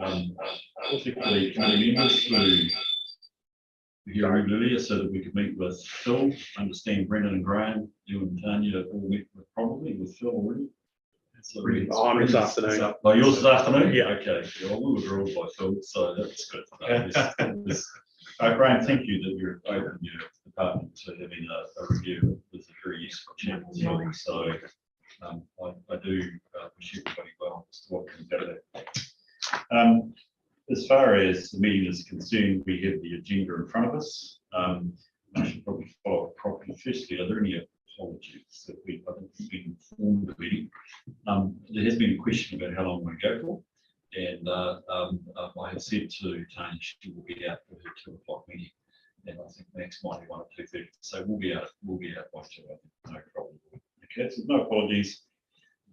and particularly committee members to be here earlier so that we could meet with Phil. Understand Brendan and Graham, you and Tanya all met with probably with Phil already. So I'm this afternoon. Oh, yours this afternoon? Yeah. Okay. Well, we were all by Phil, so that's good. Graham, thank you that you're open your department to having a review. It was a very useful chat as well. So I do wish everybody well as to what comes out of that. As far as the meeting is concerned, we have the agenda in front of us. I should probably follow up properly. Firstly, are there any apologies that we haven't been informed of any? There has been a question about how long we're going to go for. And I have said to Tanya she will be out for her 2 o'clock meeting, and I think Max might be 1 or 2:30. So we'll be out by 2. I think no problem. Okay, so no apologies.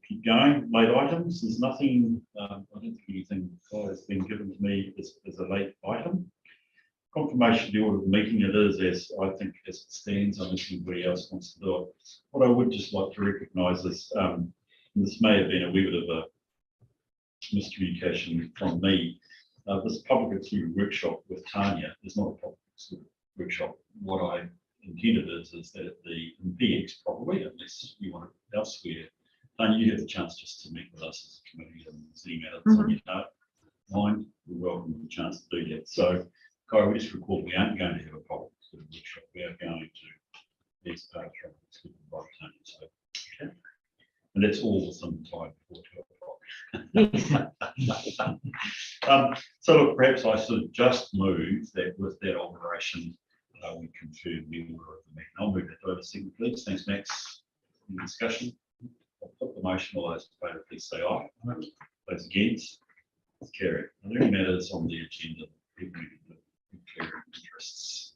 Keep going. Late items. There's nothing. I don't think anything has been given to me as a late item. Confirmation of the order of the meeting. It is as I think as it stands, unless anybody else wants to do it. What I would just like to recognise is this may have been a wee bit of a miscommunication from me. This public excluded workshop with Tanya is not a public excluded workshop. What I intended is that the PX probably, unless you want it elsewhere, Tanya, you have the chance just to meet with us as a committee and see matters on your mind. We're welcome to the chance to do that. So, Kai, we just recall we aren't going to have a public excluded workshop. We are going to these parts from excluded by Tanya. So, okay. And that's all within the time before 12 o'clock. So look, perhaps I should just move that with that alteration, we confirm the order of the meeting. I'll move that over a second, please. Thanks, Max. Any discussion? I'll put the motion. All those in favour, please say aye. Those against? It's carried. Are there any matters on the agenda that people need to declare interests?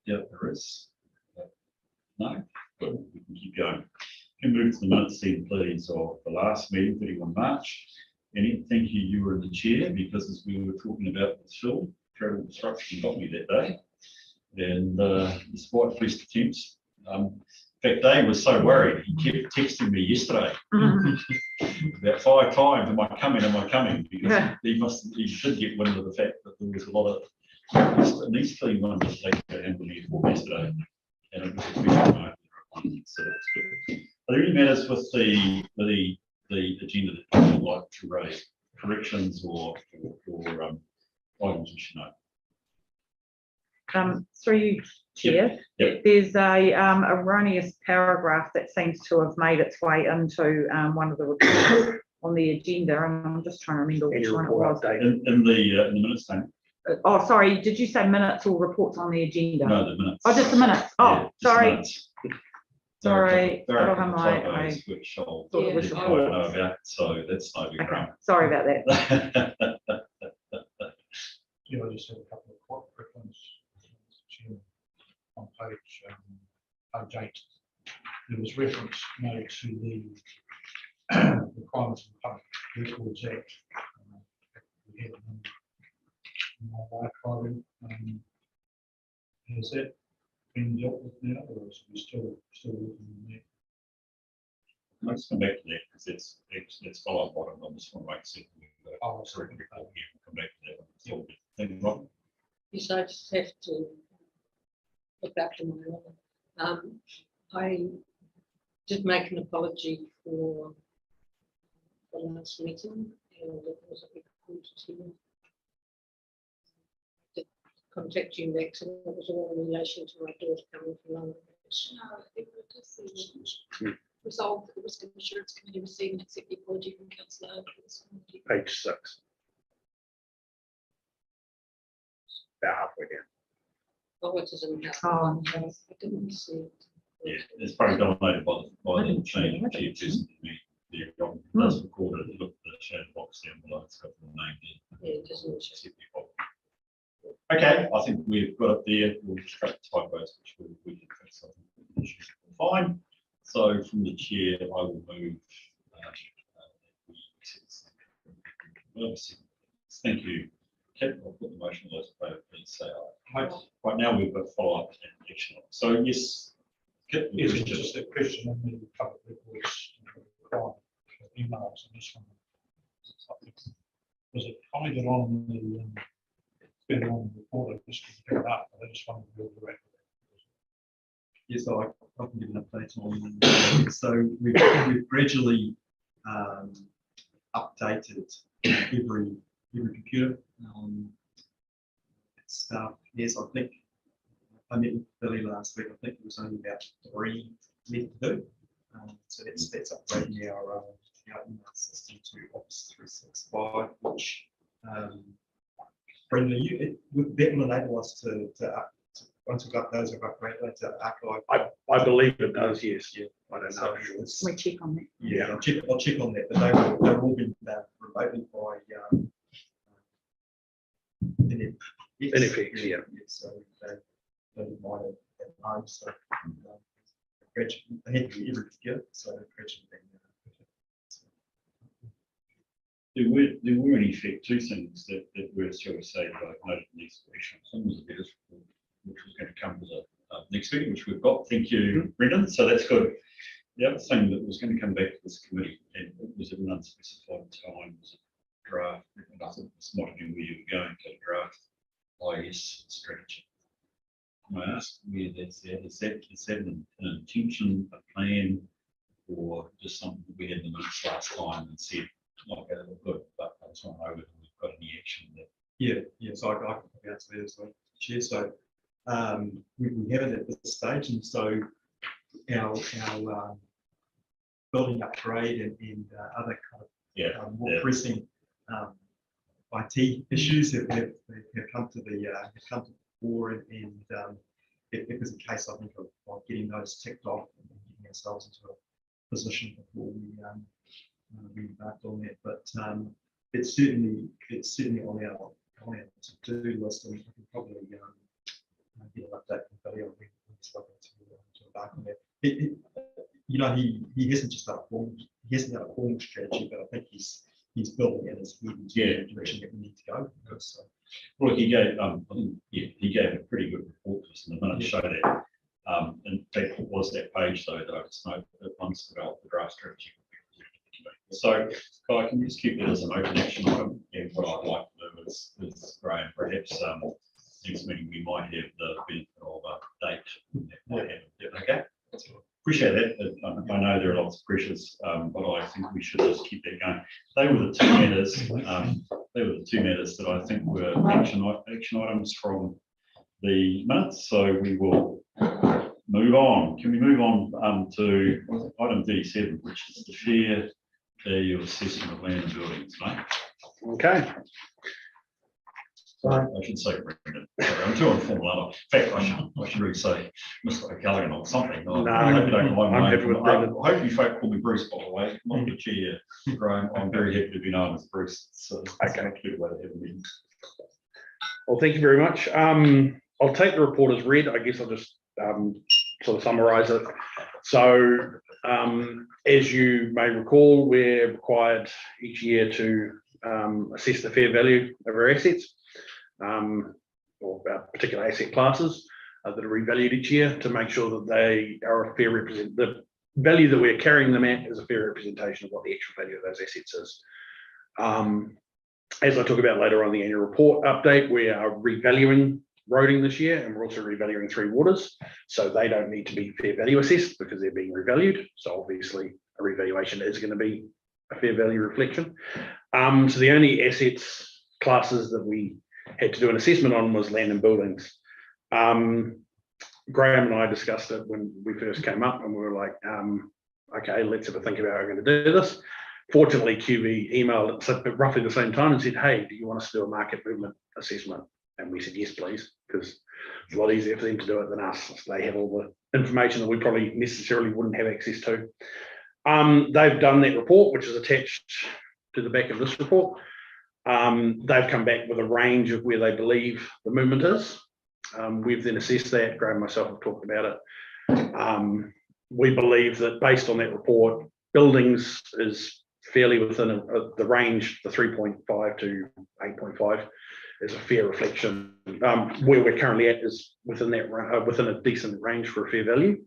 Yeah, there is. No? Good. We can keep going. Can move to the minutes then, please, of the last meeting, 31 March. And thank you, you were in the chair, because as we were talking about with Phil, travel disruption got me that day. And despite best attempts, in fact, Dave was so worried, he kept texting me yesterday about 5 times, am I coming? Because he should get wind of the fact that there was a lot of these clean ones that they handled me for yesterday. And it was a question so that's good. Are there any matters with the agenda that you would like to raise? Corrections or items we should know? Through you, Chair, Yep. There's a erroneous paragraph that seems to have made its way into one of the reports on the agenda, and I'm just trying to remember which one it was. In the minutes statement. Oh, sorry, did you say minutes or reports on the agenda? No, the minutes. Oh, just the minutes. Oh, yeah, sorry. Minutes. Sorry, Ōtorohanga, which I'll know about, so that's no big drama. Sorry about that. Yeah, I just have a couple of quick ones. On page 8, there was reference made to the requirements of the Public Records Act. We had in my archiving. Has that been dealt with now, or is we still working on that? Let's come back to that because it's follow up bottom. I just want to make sense. Oh, sorry. We'll come back to that. Thank you, Rob. Yes, I just have to look back to my other. I did make an apology for the last meeting, and it was a big call to contact you next, and it was all in relation to my daughter coming from London. No, it was resolved that the Risk and Insurance Committee received and accept the apology from Councillor. Page 6. About halfway down. Oh, it is in the Oh, I didn't see it. Yeah, it's probably dominated by the change of chairperson. The does record it. Look at the shadow box down below. It's got the name there. Yeah, it doesn't. Okay, I think we've got it there. We'll just cut the typos, which we can fix. Fine. So from the chair, I will move. Thank you. Okay, I'll put the motion on those in favour, please say aye. Right now we've got follow-up and action. So yes. Kit, Yes, it's just a question on the public records emails and this one. Was it commented on the, it's been on the report, I just picked it up, but I just wanted to build the record. Yes, so I can give an update on. So we've gradually updated every computer. Stuff. Yes, I think I met with Billy last week. I think there was only about 3 left to do. So that's upgrading our email system to Office 365, which Brendan, that will enable us to once we've got those, we've upgraded to archive. I believe it does, yes. Yeah, I don't so know. it's- We check on that. Yeah, I'll check on that, but they're all been remotely by NFX, yeah. So they didn't mind it at home, so gradually, they had to be every year, so gradually being There were in effect 2 things that were, shall we say, that I've noted in the exhibition. One was a bit which was going to come to the next meeting, which we've got. Thank you, Brendan. So that's good. The other thing that was going to come back to this committee, and it was at an unspecified time, was a draft. And I think this might have been where you were going to draft IS strategy. Can I ask where that's at? Is that an intention, a plan, or just something that we had in the minutes last time and said, okay, that look good, but I just want to know whether we've got any action there. Yeah, so I can probably answer that as well, Chair. So we have it at this stage, and so our building upgrade and other kind of more pressing IT issues have come to the fore, and it was a case, I think, of getting those ticked off and getting ourselves into a position before we embarked on that. But it's certainly on our to-do list, and we can probably get an update from Billy on when he's looking to embark on that. He hasn't just done a formal strategy, but I think he's building it as the direction that we need to go. So, Well, he gave, I think, he gave a pretty good report to us in the minutes, showed that. And that was that page though that I just noted that once developed the draft strategy. So, Kai, can you just keep that as an open action item? And what I'd like to do is Graham, perhaps next meeting we might have the benefit of a date. That might happen. Okay. Appreciate that. I know there are lots of pressures, but I think we should just keep that going. They were the 2 matters. They were the 2 matters that I think were action items from the minutes. So we will move on. Can we move on to item 37, which is the fair value assessment of land and buildings, mate? Okay. I should say Brendan. Sorry, I'm too informal. In fact, I should really say Mr. O'Callaghan or something. No, I hope you don't mind. I'm happy with Brendan. I hope you folk call me Bruce, by the way, not the chair. Graham, I'm very happy to be known as Bruce. So Okay. Not a good way to have a meeting. Well, thank you very much. I'll take the report as read. I guess I'll just sort of summarize it. So, as you may recall, we're required each year to assess the fair value of our assets, or our particular asset classes that are revalued each year to make sure that they are a fair the value that we're carrying them at is a fair representation of what the actual value of those assets is. As I talk about later on the annual report update, we are revaluing roading this year, and we're also revaluing 3 waters, so they don't need to be fair value assessed because they're being revalued. So obviously a revaluation is going to be a fair value reflection. So the only assets classes that we had to do an assessment on was land and buildings. Graham and I discussed it when we first came up, and we were like, okay, let's have a think about how we're going to do this. Fortunately, QV emailed at roughly the same time and said, hey, do you want us to do a market movement assessment? And we said, yes, please, because it's a lot easier for them to do it than us. They have all the information that we probably necessarily wouldn't have access to. They've done that report, which is attached to the back of this report. They've come back with a range of where they believe the movement is. We've then assessed that. Graham and myself have talked about it. We believe that based on that report, buildings is fairly within the range, the 3.5 to 8.5 is a fair reflection. Where we're currently at is within that within a decent range for a fair value.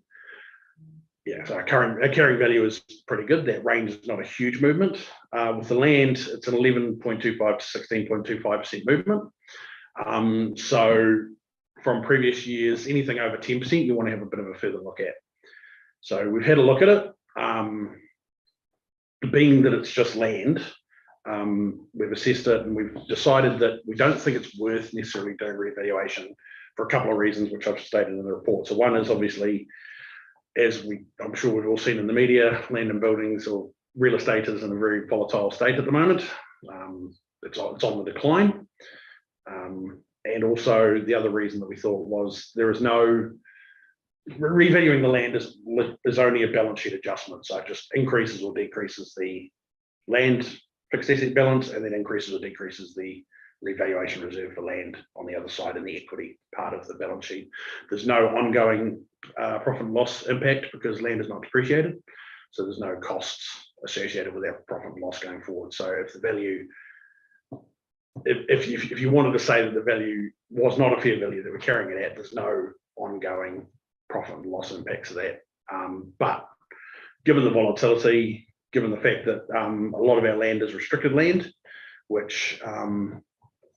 Yeah, so our carrying value is pretty good. That range is not a huge movement. With the land, it's an 11.25 to 16.25% movement. So from previous years, anything over 10%, you want to have a bit of a further look at. So we've had a look at it. Being that it's just land, we've assessed it and we've decided that we don't think it's worth necessarily doing revaluation for a couple of reasons, which I've stated in the report. So one is obviously, I'm sure we've all seen in the media, land and buildings or real estate is in a very volatile state at the moment. It's on the decline. And also the other reason that we thought was there is no revaluing the land is only a balance sheet adjustment. So it just increases or decreases the land fixed asset balance and then increases or decreases the revaluation reserve for land on the other side in the equity part of the balance sheet. There's no ongoing profit and loss impact because land is not depreciated. So there's no costs associated with that profit and loss going forward. So if the value, if you wanted to say that the value was not a fair value that we're carrying it at, there's no ongoing profit and loss impacts of that. But given the volatility, given the fact that a lot of our land is restricted land, which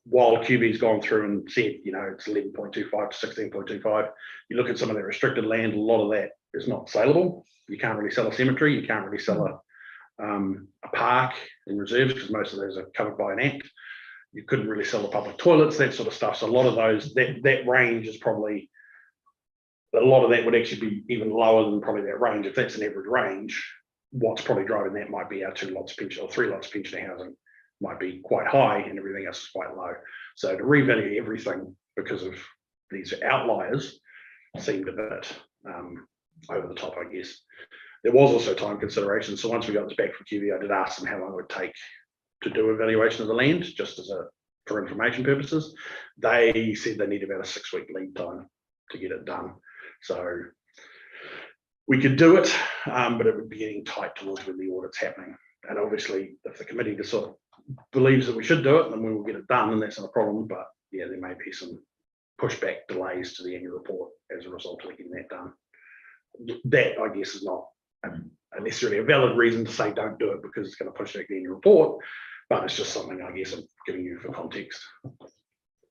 while QB's gone through and said, it's 11.25 to 16.25, you look at some of that restricted land, a lot of that is not saleable. You can't really sell a cemetery, you can't really sell a park in reserves because most of those are covered by an act. You couldn't really sell the public toilets, that sort of stuff. So a lot of those, that range is probably, a lot of that would actually be even lower than probably that range. If that's an average range, what's probably driving that might be our 2 lots pension or 3 lots pension housing might be quite high and everything else is quite low. So to revalue everything because of these outliers seemed a bit over the top, I guess. There was also time consideration. So once we got this back from QV, I did ask them how long it would take to do a valuation of the land, just for information purposes. They said they need about a 6-week lead time to get it done. So we could do it, but it would be getting tight towards when the audit's happening. And obviously, if the committee just sort of believes that we should do it, then we will get it done, and that's not a problem. But yeah, there may be some pushback delays to the annual report as a result of getting that done. That, I guess, is not necessarily a valid reason to say don't do it because it's going to push back the annual report, but it's just something I guess I'm giving you for context.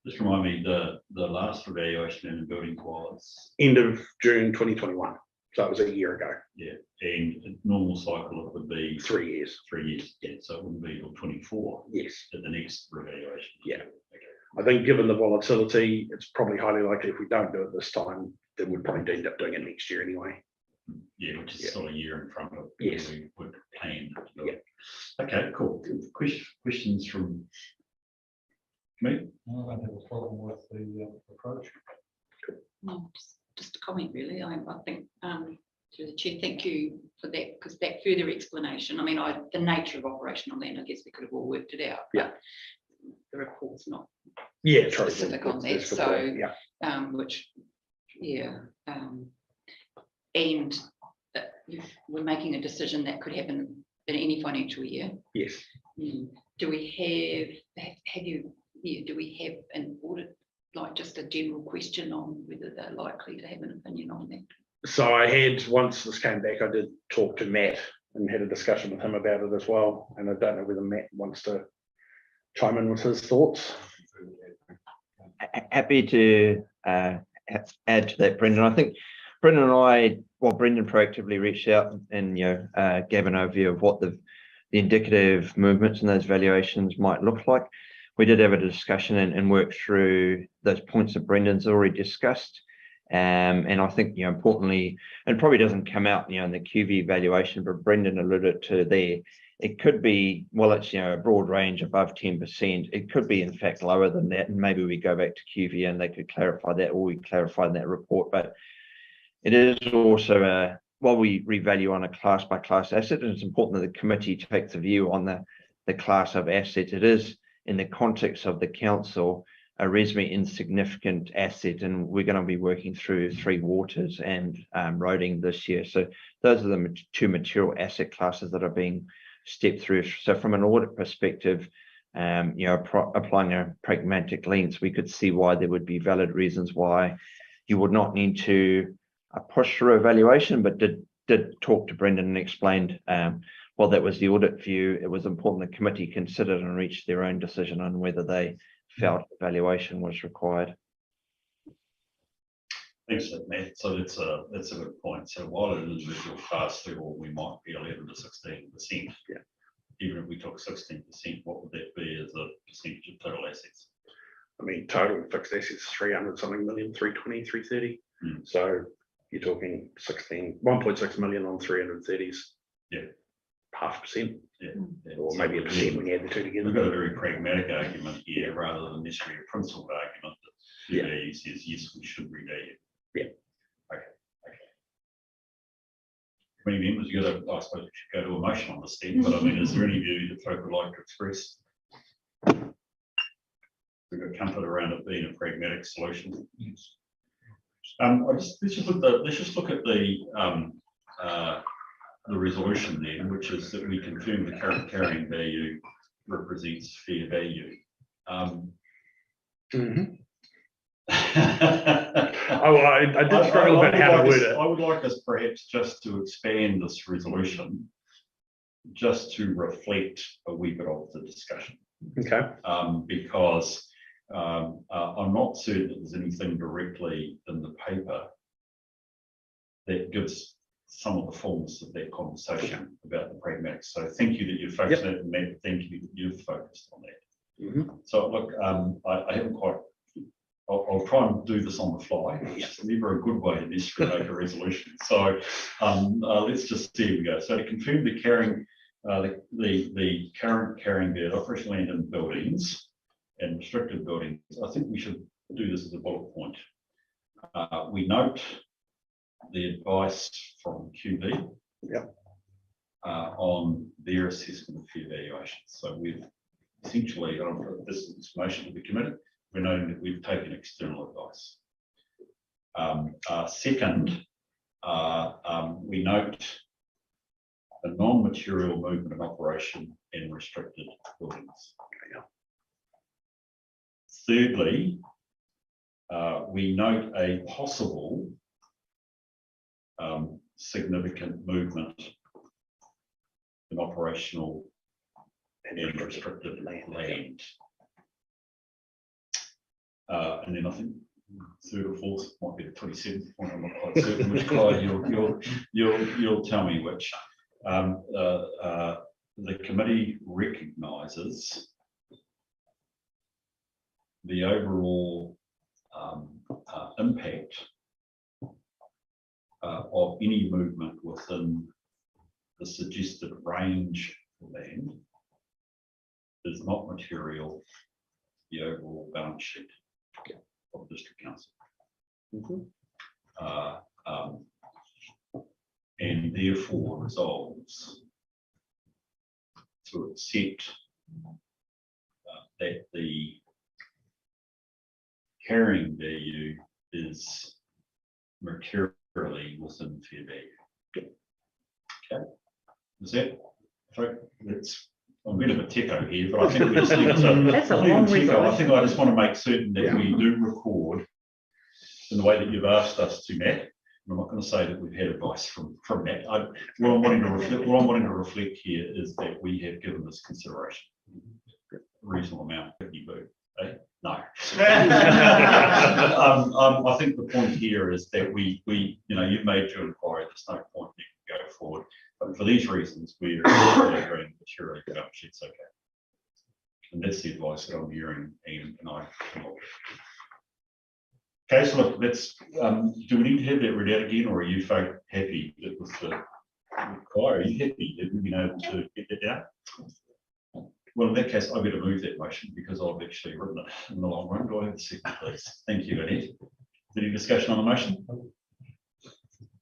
Just remind me, the last evaluation in the building was End of June 2021. So it was a year ago. Yeah, and a normal cycle it would be 3 years. 3 years. Yeah, so it wouldn't be till 24. Yes. At the next revaluation. Yeah. Okay. I think given the volatility, it's probably highly likely if we don't do it this time, then we'd probably end up doing it next year anyway. Yeah, which is still a year in front of Yes. we would plan to do it. Okay, cool. Questions from me? I don't have a problem with the approach. No, just a comment really. I think through the chair, thank you for that, because that further explanation, I mean, the nature of operational land, I guess we could have all worked it out. Yeah. The report's not Yeah, true. specific on that, That's good so point, yeah. And we're making a decision that could happen in any financial year. Yes. Do we do we have an audit, like just a general question on whether they're likely to have an opinion on that? So I had, once this came back, I did talk to Matt and had a discussion with him about it as well. And I don't know whether Matt wants to chime in with his thoughts. Happy to add to that, Brendan. I think Brendan and I, Brendan proactively reached out and gave an overview of what the indicative movements in those valuations might look like. We did have a discussion and work through those points that Brendan's already discussed. And I think, importantly, and probably doesn't come out, in the QV valuation, but Brendan alluded to there, it could be, well, it's, a broad range above 10%. It could be, in fact, lower than that. And maybe we go back to QV and they could clarify that, or we clarify in that report. But it is also while we revalue on a class by class asset, and it's important that the committee takes a view on the class of assets. It is, in the context of the council, a reasonably insignificant asset, and we're going to be working through 3 waters and roading this year. So those are the 2 material asset classes that are being stepped through. So from an audit perspective, applying a pragmatic lens, we could see why there would be valid reasons why you would not need to push through evaluation, but did did talk to Brendan and explained, while that was the audit view, it was important the committee considered and reached their own decision on whether they felt evaluation was required. Thanks, Matt. So that's a good point. So while an individual pass through, we might be 11 to 16%. Yeah. Even if we took 16%, what would that be as a percentage of total assets? I mean, total fixed assets, 300 something million, 320, 330. So you're talking 1.6 million on 330s. Yeah. 0.5%, Yeah. or maybe a percent when you add the two together. We've got a very pragmatic argument here rather than necessarily a principled argument that Yeah. value says, yes, we should revalue. Yeah. Okay. Committee members, you got to, I suppose we should go to a motion on this then, but I mean, is there any view that folk would like to express? We've got comfort around it being a pragmatic solution. Let's just look at the resolution then, which is that we confirm the current carrying value represents fair value. I did struggle about how to word it. I would like us perhaps just to expand this resolution, just to reflect a wee bit of the discussion. Okay. Because I'm not certain that there's anything directly in the paper that gives some of the fullness of that conversation about the pragmatics. So thank you that you've focused on it, and Matt, thank you that you've focused on that. So look, I haven't quite, I'll try and do this on the fly. It's never a good way to necessarily make a resolution. So let's just see how we go. So to confirm the carrying, the current carrying value of operational land and buildings and restricted buildings, I think we should do this as a bullet point. We note the advice from QB on their assessment of fair valuation. So we've essentially, this information to be committed, we're noting that we've taken external advice. Second, we note a non-material movement of operation in restricted buildings. Thirdly, we note a possible significant movement in operational and restricted land. And then I think third or fourth might be the 27th point. I'm not quite certain which. Clive, you'll tell me which. The committee recognises the overall impact of any movement within the suggested range of land is not material to the overall balance sheet of District Council. And therefore resolves to accept that the carrying value is materially within fair value. Okay, is that? I'm a bit of a techo here, but I think we just need to. That's a long resolution. I think I just want to make certain that we do record in the way that you've asked us to, Matt. I'm not going to say that we've had advice from Matt. What I'm wanting to reflect here is that we have given this consideration. A reasonable amount, 50 boo. Eh? No. I think the point here is that we you've made your inquiry. There's no point you can go forward. But for these reasons, we're agreeing materially the balance sheet's okay. And that's the advice that I'm hearing, Ian and I. Okay, so look, let's, do we need to have that read out again, or are you folk happy that was the inquiry? Are you happy that we've been able to get that down? Well, in that case, I better move that motion because I've actually written it in the long run. Do I have a second, please? Thank you, Annette. Any discussion on the motion?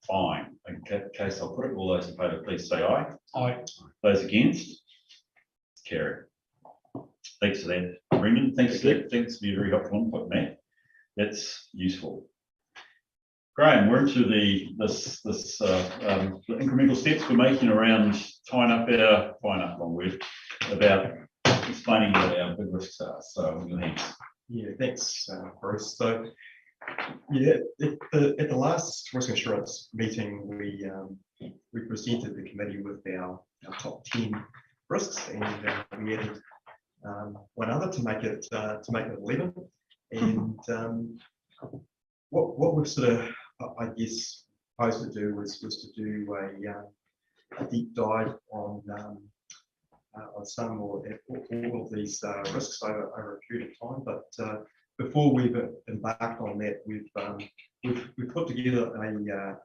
Fine. In that case, I'll put it. All those in favour, please say aye. Aye. Those against? Carry. Thanks for that, Brendan. Thanks for that. Thanks for your very helpful input, Matt. That's useful. Graham, we're into the incremental steps we're making around tying up long word, about explaining what our big risks are. So, Yeah, thanks, Bruce. So Yeah, at the last risk assurance meeting, we presented the committee with our top 10 risks, and we added one other to make it 11. And what we've sort of, I guess, proposed to do was to do a deep dive on some or all of these risks over a period of time. But before we've embarked on that, we've put together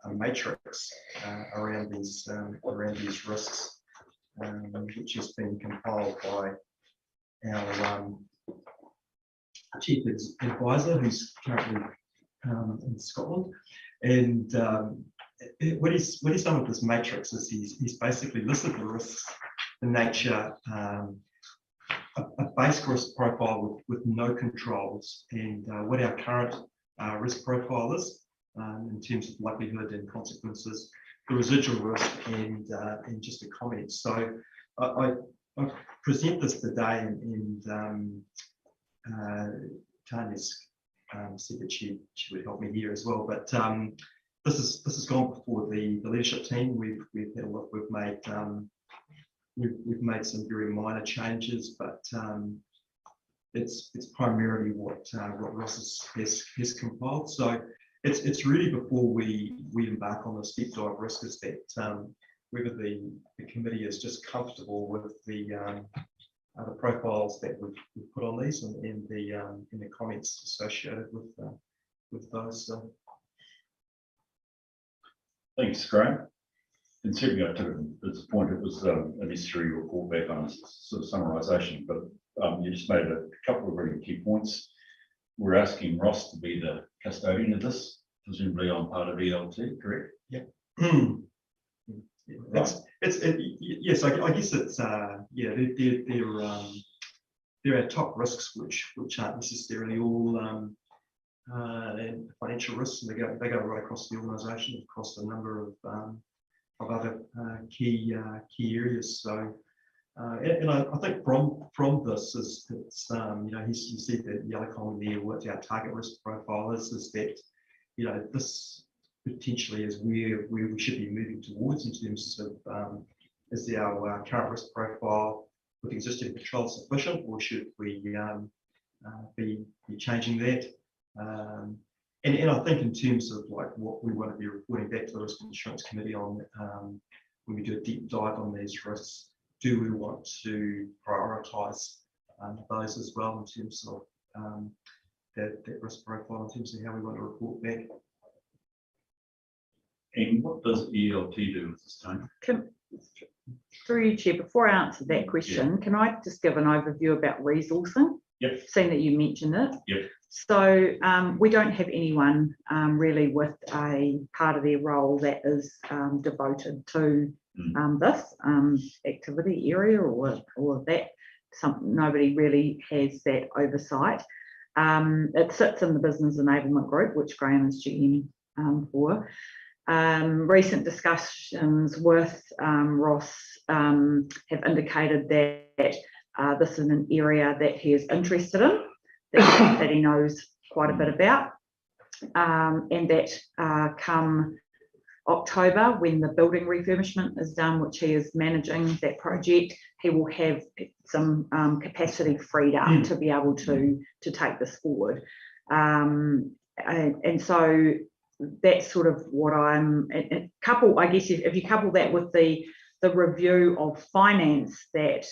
a matrix around these risks, which has been compiled by our chief advisor, who's currently in Scotland. And what he's done with this matrix is he's basically listed the risks, the nature, a base risk profile with no controls, and what our current risk profile is in terms of likelihood and consequences, the residual risk, and just a comment. So I present this today, and Tanya's said that she would help me here as well. But this has gone before the leadership team. We've had a look. We've made some very minor changes, but it's primarily what Ross has compiled. So it's really before we embark on this deep dive risk is that whether the committee is just comfortable with the profiles that we've put on these and the comments associated with those. So. Thanks, Graham. And certainly I took it as a point, it was a necessary report back on a sort of summarisation, but you just made a couple of really key points. We're asking Ross to be the custodian of this, presumably on part of ELT, correct? Yeah. Yes, I guess it's there are top risks which aren't necessarily all financial risks, and they go right across the organisation, across a number of other key areas. So, and I think from this is it's he said that yellow column there, what our target risk profile is that this potentially is where we should be moving towards in terms of is our current risk profile with existing controls sufficient, or should we be changing that? And I think in terms of like what we want to be reporting back to the Risk Insurance Committee on when we do a deep dive on these risks, do we want to prioritise those as well in terms of that risk profile, in terms of how we want to report back? And what does ELT do with this time? Through you, Chair, before I answer that question, can I just give an overview about resourcing? Yep. Seeing that you mentioned it. Yep. So we don't have anyone really with a part of their role that is devoted to this activity area or that. Nobody really has that oversight. It sits in the Business Enablement Group, which Graham is GM for. Recent discussions with Ross have indicated that this is an area that he is interested in, that he knows quite a bit about, and that come October, when the building refurbishment is done, which he is managing that project, he will have some capacity freed up to be able to take this forward. And so that's sort of what I'm I guess if you couple that with the review of finance that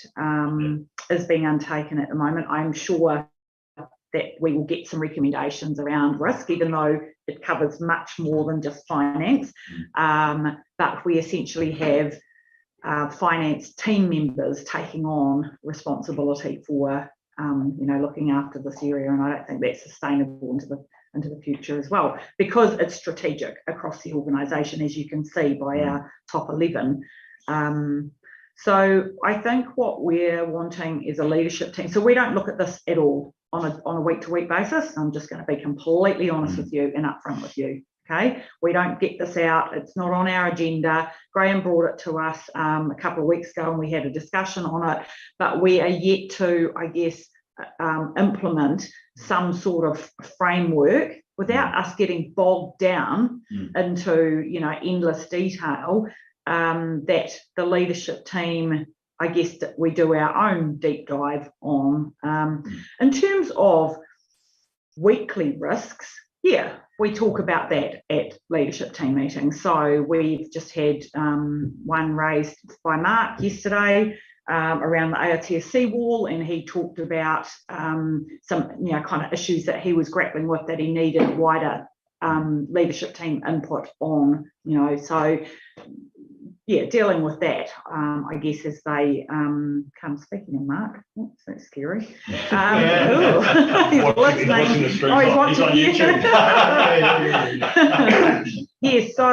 is being undertaken at the moment, I'm sure that we will get some recommendations around risk, even though it covers much more than just finance. But we essentially have finance team members taking on responsibility for looking after this area, and I don't think that's sustainable into the future as well, because it's strategic across the organisation, as you can see by our top 11. So I think what we're wanting is a leadership team. So we don't look at this at all on a week-to-week basis. I'm just going to be completely honest with you and upfront with you. Okay, we don't get this out. It's not on our agenda. Graham brought it to us a couple of weeks ago, and we had a discussion on it. But we are yet to, I guess, implement some sort of framework without us getting bogged down into, you know, endless detail, that the leadership team, I guess, that we do our own deep dive on. In terms of weekly risks, yeah, we talk about that at leadership team meetings. So we've just had one raised by Mark yesterday around the AOTSC wall, and he talked about some, you know, kind of issues that he was grappling with that he needed wider leadership team input on, you know. So yeah, dealing with that, I guess, as they come. Speaking of Mark, oh, that's scary. He's listening. He's on YouTube. Yeah, so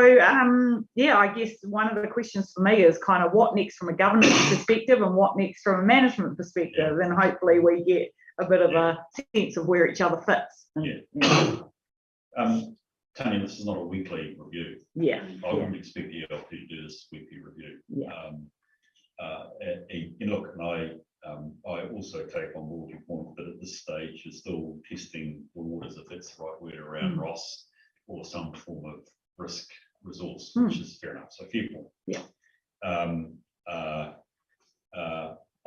yeah, I guess one of the questions for me is kind of what next from a governance perspective and what next from a management perspective, and hopefully we get a bit of a sense of where each other fits. Tanya, this is not a weekly review. Yeah. I wouldn't expect the ELP to do this weekly review. Yeah. And look, and I also take on board your point that at this stage you're still testing the waters, if that's the right word, around ROS or some form of risk resource, which is fair enough. So fair point. Yeah.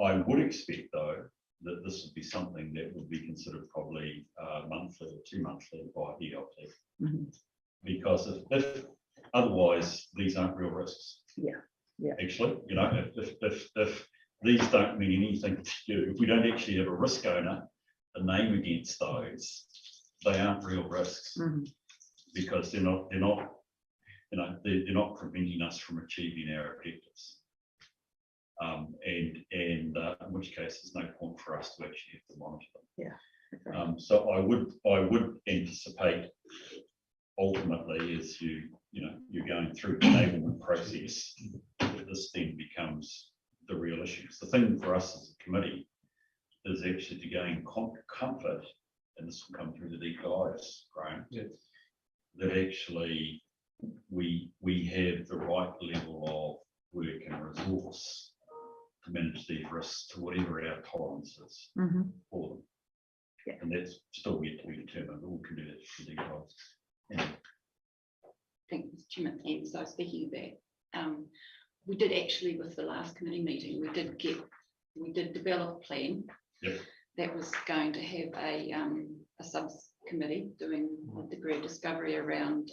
I would expect though that this would be something that would be considered probably monthly or 2 monthly by the ELP. Because if otherwise these aren't real risks. Yeah. Actually, you know, if these don't mean anything to you, if we don't actually have a risk owner, a name against those, they aren't real risks because they're not, you know, they're not preventing us from achieving our objectives. In which case there's no point for us to actually have to monitor them. Yeah. So I would anticipate ultimately as you're going through the enablement process, this then becomes the real issues. The thing for us as a committee is actually to gain comfort, and this will come through the deep dives, Graham, that actually we have the right level of work and resource to manage these risks to whatever our tolerance is for them. Yeah. And that's still yet to be determined. We'll can do that for deep dives. Thank you, Mr. Chairman. And so speaking of that, we did actually, with the last committee meeting, we did develop a plan that was going to have a subcommittee doing a degree of discovery around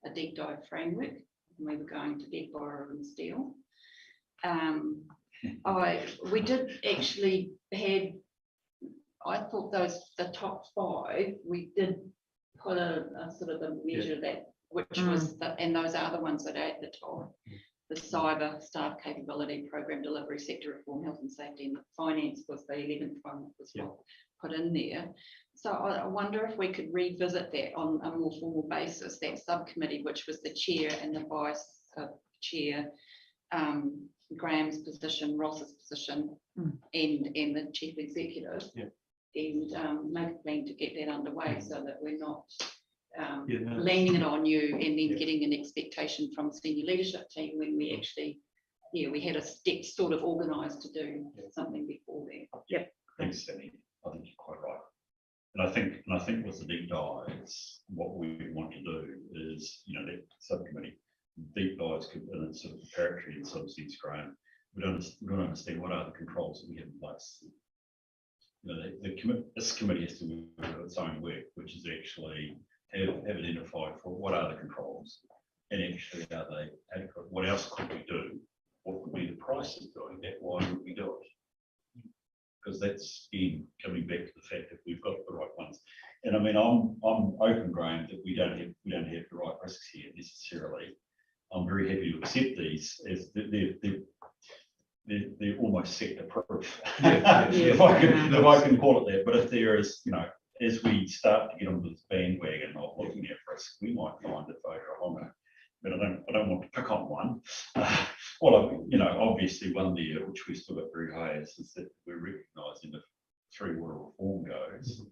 a deep dive framework. And we were going to debt, borrow and steal. We did actually had, I thought the top 5, we did put a sort of a measure that, which was, and those are the ones that are at the top. The cyber, staff capability, program delivery, sector reform, health and safety, and the finance was the 11th one that was put in there. So I wonder if we could revisit that on a more formal basis, that subcommittee, which was the chair and the vice chair, Graham's position, Ross's position, and the chief executive, and make a plan to get that underway so that we're not landing it on you and then getting an expectation from the senior leadership team when we actually, we had a step sort of organised to do something before that. Thanks, Sammy. I think you're quite right. And I think with the deep dives, what we want to do is, that subcommittee, deep dives could, and it's sort of preparatory in some sense, Graham. We don't understand what are the controls that we have in place. This committee has to do its own work, which is actually have identified for what are the controls and actually are they adequate? What else could we do? What would be the price of doing that? Why would we do it? Because that's coming back to the fact that we've got the right ones. And I mean, I'm open, Graham, that we don't have the right risks here necessarily. I'm very happy to accept these as they're almost sector proof. If I can call it that. But if there is, as we start to get onto this bandwagon of looking at risk, we might find that Ōtorohanga, but I don't want to pick on one. Obviously one there, which we still got very high, is that we're recognising if through water reform goes,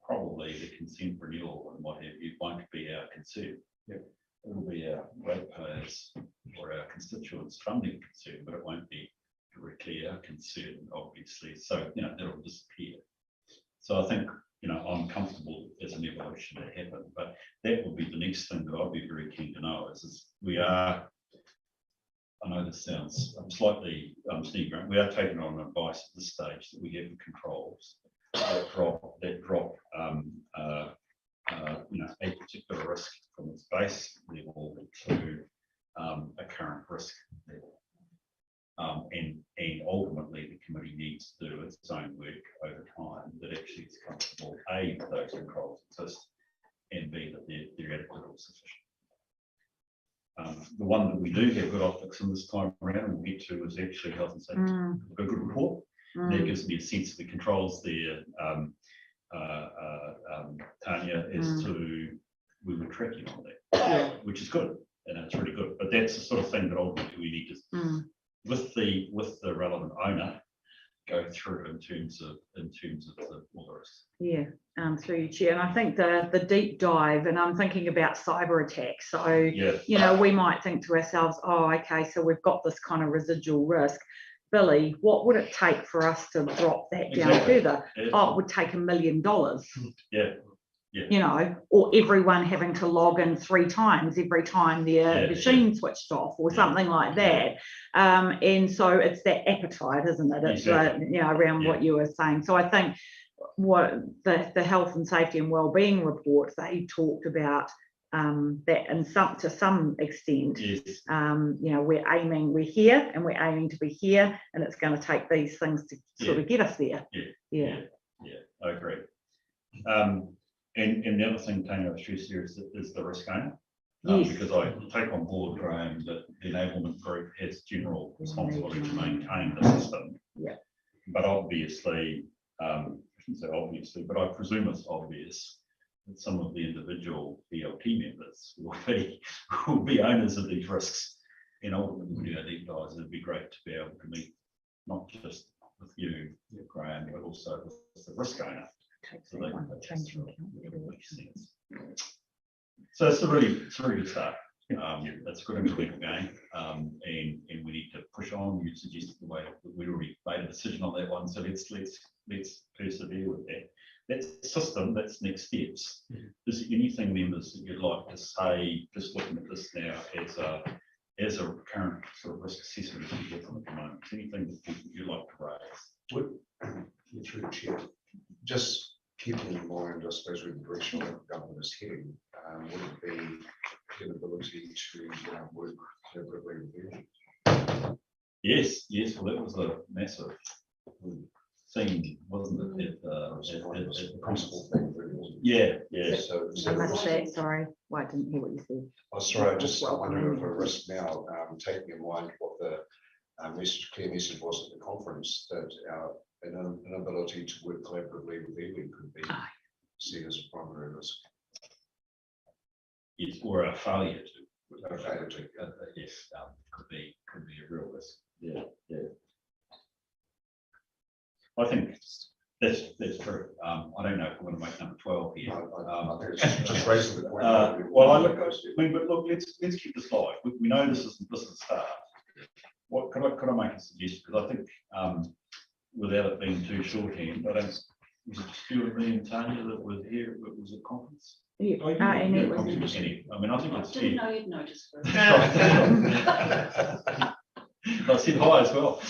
probably the consent renewal and what have you won't be our concern. It'll be our ratepayers or our constituents' funding concern, but it won't be directly our concern, obviously. So that'll disappear. So I think you know, I'm comfortable as an evolution to happen, but that would be the next thing that I'd be very keen to know is we are, I know this sounds slightly sneaking, we are taking on advice at this stage that we have the controls that drop you know, a particular risk from its base level to a current risk level. And ultimately the committee needs to do its own work over time that actually is comfortable, A, that those controls exist, and B, that they're adequate or sufficient. The one that we do have good optics in this time around, and we'll get to, is actually health and safety. A good report. That gives me a sense of the controls there, Tanya, as to we were tracking on that, which is good, and it's really good. But that's the sort of thing that ultimately we need to, with the relevant owner, go through in terms of all the risks. Yeah, through you, Chair. And I think the deep dive, and I'm thinking about cyber attacks. So, you know, we might think to ourselves, oh, okay, so we've got this kind of residual risk. Billy, what would it take for us to drop that down further? Yeah. Oh, it would take $1 million. Yeah. You know, or everyone having to log in 3 times every time their machine switched off, or something like that. And so it's that appetite, isn't it? It's you know, around what you were saying. So I think what the health and safety and wellbeing report, they talked about that in to some extent. You know, we're here and we're aiming to be here, and it's going to take these things to sort of get us there. Yeah, I agree. And the other thing, Tanya, I stress here is the risk owner. Because I take on board, Graham, that the enablement group has general responsibility to maintain the system. But obviously, I shouldn't say obviously, but I presume it's obvious that some of the individual BLT members will be owners of these risks. And ultimately, when we do our deep dives, it'd be great to be able to meet not just with you, Graham, but also with the risk owner. So so it's a really good start. That's good incremental gain, and we need to push on. You suggested the way that we already made a decision on that one, so let's persevere with that. That's system. That's next steps. Is there anything, members, that you'd like to say, just looking at this now as a current sort of risk assessment that you get from at the moment? Anything that you'd like to raise? Through the chair, just keeping in mind, I suppose, with the direction that government is heading, would it be the ability to work collaboratively with you? Yes. Well, that was a massive theme, wasn't it? The principal thing, really, wasn't it? Yeah. So sorry, I didn't hear what you said. Oh, sorry, I just wondering if a risk now, taking in mind what the clear message was at the conference, that our inability to work collaboratively with iwi could be seen as a primary risk. Yes, or a failure to. Yes, could be a real risk. Yeah. I think that's true. I don't know if we're going to make number 12 here. I think it's just raising the point. But look, let's keep this live. We know this is the start. What could I make a suggestion? Because I think without it being too shorthand, was it Stuart, me and Tanya that were here? It was a conference. Yeah. I mean, I think it's. Didn't know you'd noticed. I said hi as well.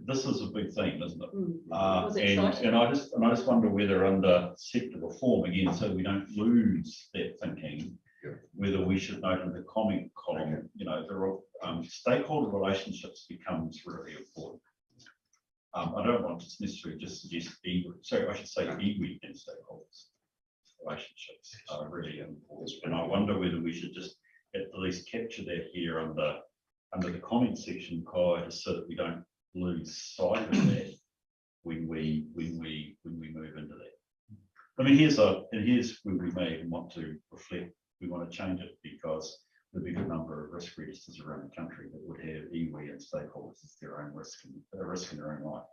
This is a big thing, isn't it? And I just wonder whether under sector reform again, so we don't lose that thinking, whether we should note in the comment column, you know, there are stakeholder relationships becomes really important. I don't want to necessarily just suggest I should say iwi and stakeholders relationships are really important. And I wonder whether we should just at least capture that here under the comment section, Kai, just so that we don't lose sight of that when we move into that. I mean, here's where we may even want to reflect. We want to change it because there'll be a good number of risk registers around the country that would have iwi and stakeholders as their own risk and a risk in their own right,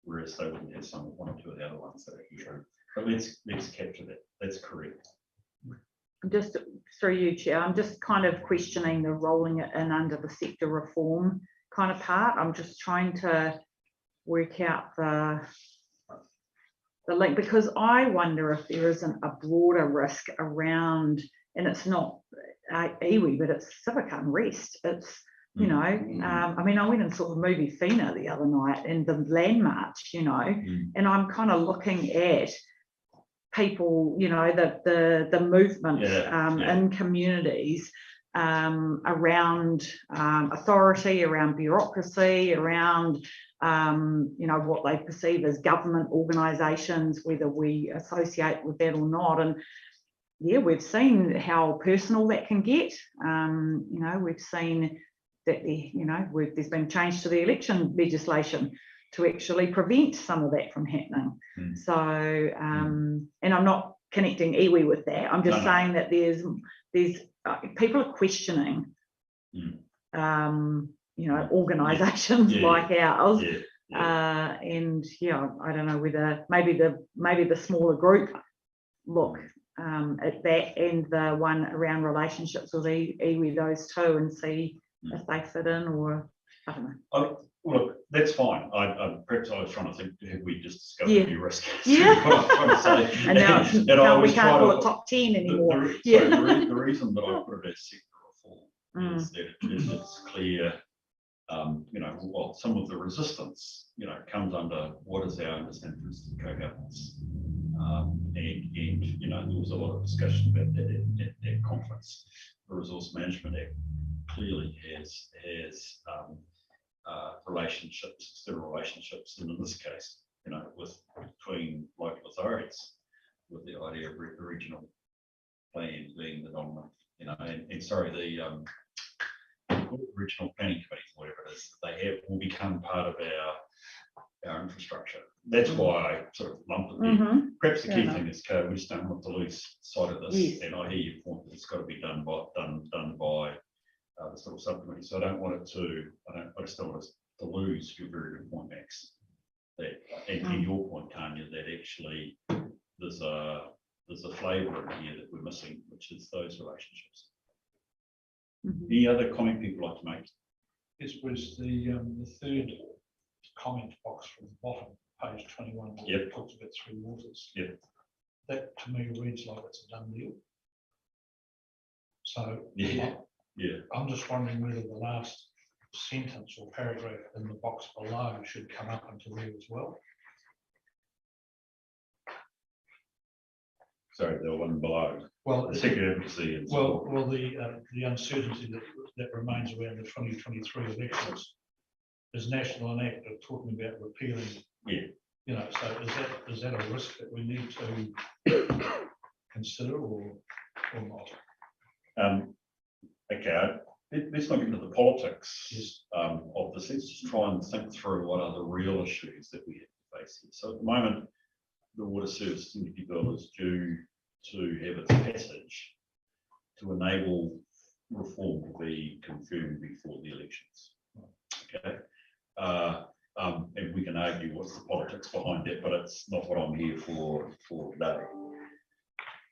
whereas they wouldn't have one or two of the other ones that are here. But let's capture that. That's correct. Just through you, Chair, I'm just kind of questioning the rolling it in under the sector reform kind of part. I'm just trying to work out the link, because I wonder if there isn't a broader risk around, and it's not iwi, but it's civic unrest. It's, you know, I mean, I went and saw the movie Fina the other night and the land march, you know, and I'm kind of looking at people, you know, the movement in communities around authority, around bureaucracy, around you know, what they perceive as government organisations, whether we associate with that or not. And yeah, we've seen how personal that can get. You know, we've seen that you know, there's been change to the election legislation to actually prevent some of that from happening. So, and I'm not connecting iwi with that. I'm just saying that there's people are questioning, you know, organisations like ours. And yeah, I don't know whether maybe the smaller group look at that and the one around relationships with iwi, those two, and see if they fit in, or I don't know. Look, that's fine. Perhaps I was trying to think, have we just discovered a new risk? Yeah. What I'm trying to say. And now we can't call it top 10 anymore. The reason that I put it as sector reform is that it's clear, you know, well, some of the resistance, you know, comes under what is our understanding of co-governance. And, you know, there was a lot of discussion about that at conference. The Resource Management Act clearly has relationships, external relationships, and in this case, you know, between local authorities, with the idea of the regional plan being the dominant, you know, and sorry, the regional planning committees, whatever it is, they will become part of our infrastructure. That's why I sort of lumped it there. Perhaps the key thing is we just don't want to lose sight of this. And I hear your point that it's got to be done by the sort of subcommittee. So I don't want it to. I just don't want us to lose your very good point, Max. That and your point, Tanya, that actually there's a flavour in here that we're missing, which is those relationships. Any other comment people like to make? This was the third comment box from the bottom, page 21, where it talks about three waters. That to me reads like it's a done deal. So I'm just wondering whether the last sentence or paragraph in the box below should come up into there as well. Sorry, the one below. Well, the second advocacy. And the uncertainty that remains around the 2023 elections is national and active, talking about repealing. You know, so is that a risk that we need to consider or not? Okay, let's not get into the politics of this. Let's just try and think through what are the real issues that we have to face here. So at the moment, the Water Services Industry Bill is due to have its passage to enable reform to be confirmed before the elections. Okay. And we can argue what's the politics behind it, but it's not what I'm here for today.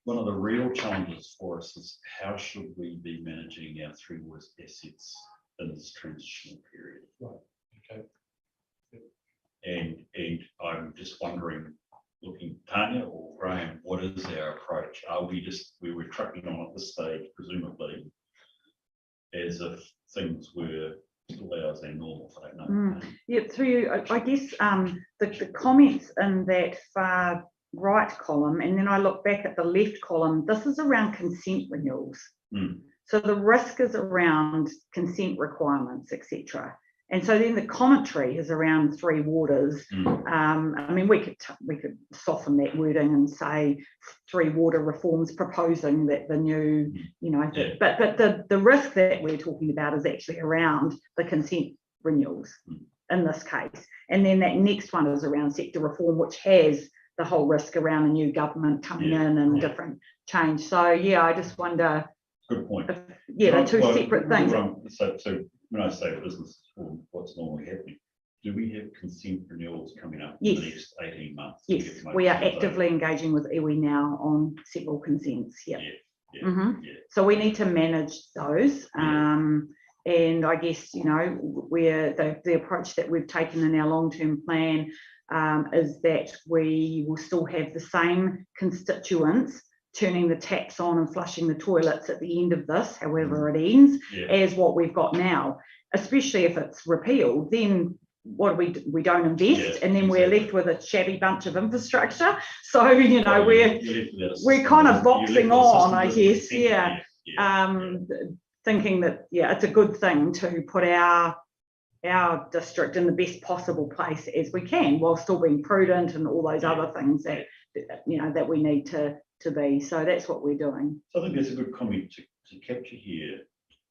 One of the real challenges for us is how should we be managing our three waters assets in this transitional period? Right. Okay. And I'm just wondering, looking Tanya or Graham, what is our approach? Are we were trucking on at this stage, presumably, as if things were still ours and normal? I don't know. Yeah, through I guess the comments in that far right column, and then I look back at the left column, this is around consent renewals. So the risk is around consent requirements, etc. And so then the commentary is around three waters. I mean, we could soften that wording and say three water reforms proposing that the new, you know, but the risk that we're talking about is actually around the consent renewals in this case. And then that next one is around sector reform, which has the whole risk around a new government coming in and different change. So yeah, I just wonder. Good point. If, they're two separate things. So when I say business, what's normally happening? Do we have consent renewals coming up in the next 18 months? Yes, we are actively engaging with iwi now on several consents. So we need to manage those. And I guess, you know, where the approach that we've taken in our long-term plan is that we will still have the same constituents turning the taps on and flushing the toilets at the end of this, however it ends, as what we've got now. Especially if it's repealed, then what do we don't invest, and then we're left with a shabby bunch of infrastructure. So you know, we're kind of boxing on, I guess, thinking that it's a good thing to put our district in the best possible place as we can, while still being prudent and all those other things that that we need to be. So that's what we're doing. So I think that's a good comment to capture here,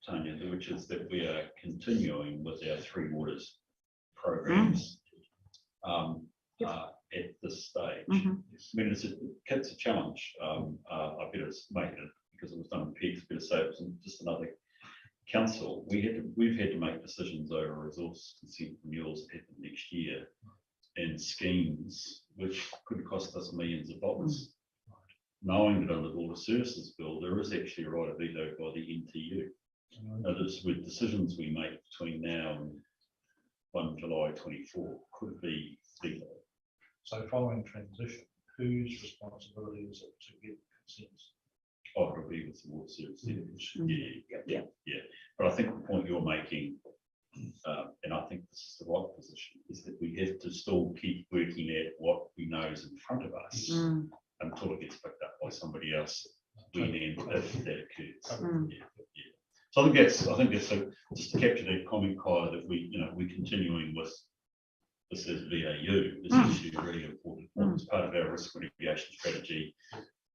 Tanya, which is that we are continuing with our Three Waters programs at this stage. I mean, it's a challenge. I better make it, because it was done in peaks, better say it was just another council. We've had to make decisions over resource consent renewals that happen next year, and schemes which could cost us millions of dollars. Knowing that under the Water Services Bill, there is actually a right of veto by the NTU. With decisions we make between now and 1 July 24 could be vetoed. So following transition, whose responsibility is it to get consents? Oh, it'll be with the Water Services. Yeah. But I think the point you're making, and I think this is the right position, is that we have to still keep working at what we know is in front of us until it gets picked up by somebody else, when and if that occurs. So I think that's just to capture that comment, Kyla, that we're continuing with this as VAU. This is actually a really important point. It's part of our risk mitigation strategy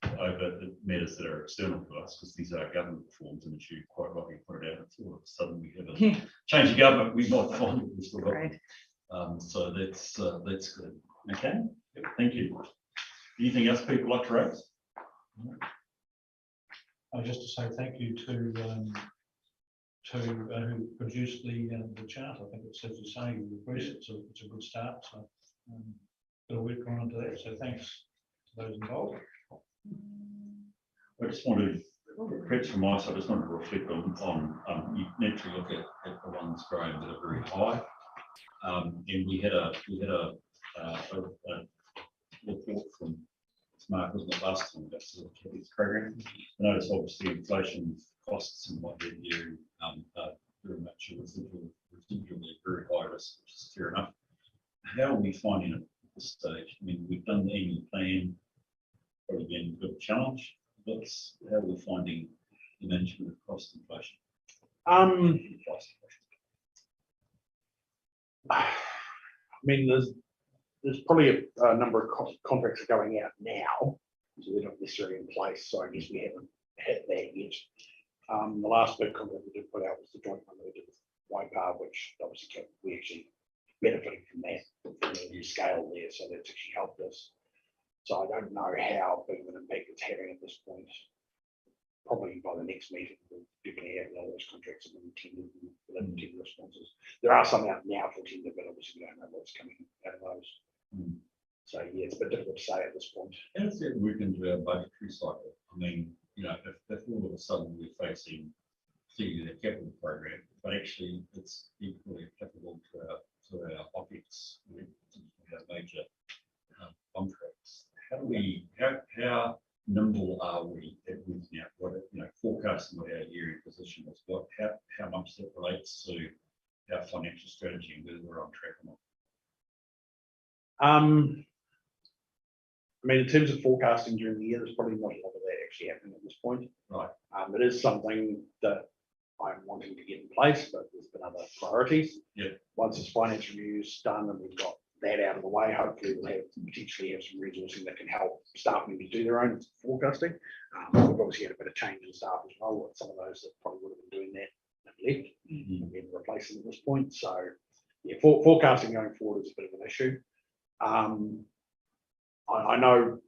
over the matters that are external to us, because these are government reforms, and as you quite rightly put it out, if all of a sudden we have a change of government, we might find that we've still got so that's good. Okay, thank you. Anything else people like to raise? Just to say thank you to who produced the chart. I think it's, as you say, it's a good start. So we'll work on to that. So thanks to those involved. I just wanted, perhaps from my side, I just wanted to reflect on you naturally look at the ones growing that are very high. And we had a report from Mark, wasn't it, last time, that's the program. I notice obviously inflation costs and what have you very much residually very high risk, which is fair enough. How are we finding it at this stage? I mean, we've done the annual plan, probably been a good challenge. How are we finding the management of cost inflation? I mean, there's probably a number of contracts are going out now, so they're not necessarily in place. So I guess we haven't hit that yet. The last big contract we did put out was the joint one that we did with Waipa, which obviously we actually benefited from that, from the new scale there. So that's actually helped us. So I don't know how big of an impact it's having at this point. Probably by the next meeting, we'll definitely have all those contracts have been tendered and tender responses. There are some out now for tender, but obviously we don't know what's coming out of those. So yeah, it's a bit difficult to say at this point. How does that work into our budgetary cycle? I mean, if all of a sudden we're facing the capital program, but actually it's equally applicable to our OpEx, our major contracts. How nimble are we at working out what forecasting what our year position is? How much that relates to our financial strategy and whether we're on track or not? I mean, in terms of forecasting during the year, there's probably not a lot of that actually happening at this point. Right. It is something that I'm wanting to get in place, but there's been other priorities. Yeah. Once this finance review is done and we've got that out of the way, hopefully we'll potentially have some resourcing that can help staff members do their own forecasting. We've obviously had a bit of change in staff as well. Some of those that probably would have been doing that have left and been replacing at this point. So yeah, forecasting going forward is a bit of an issue. I know,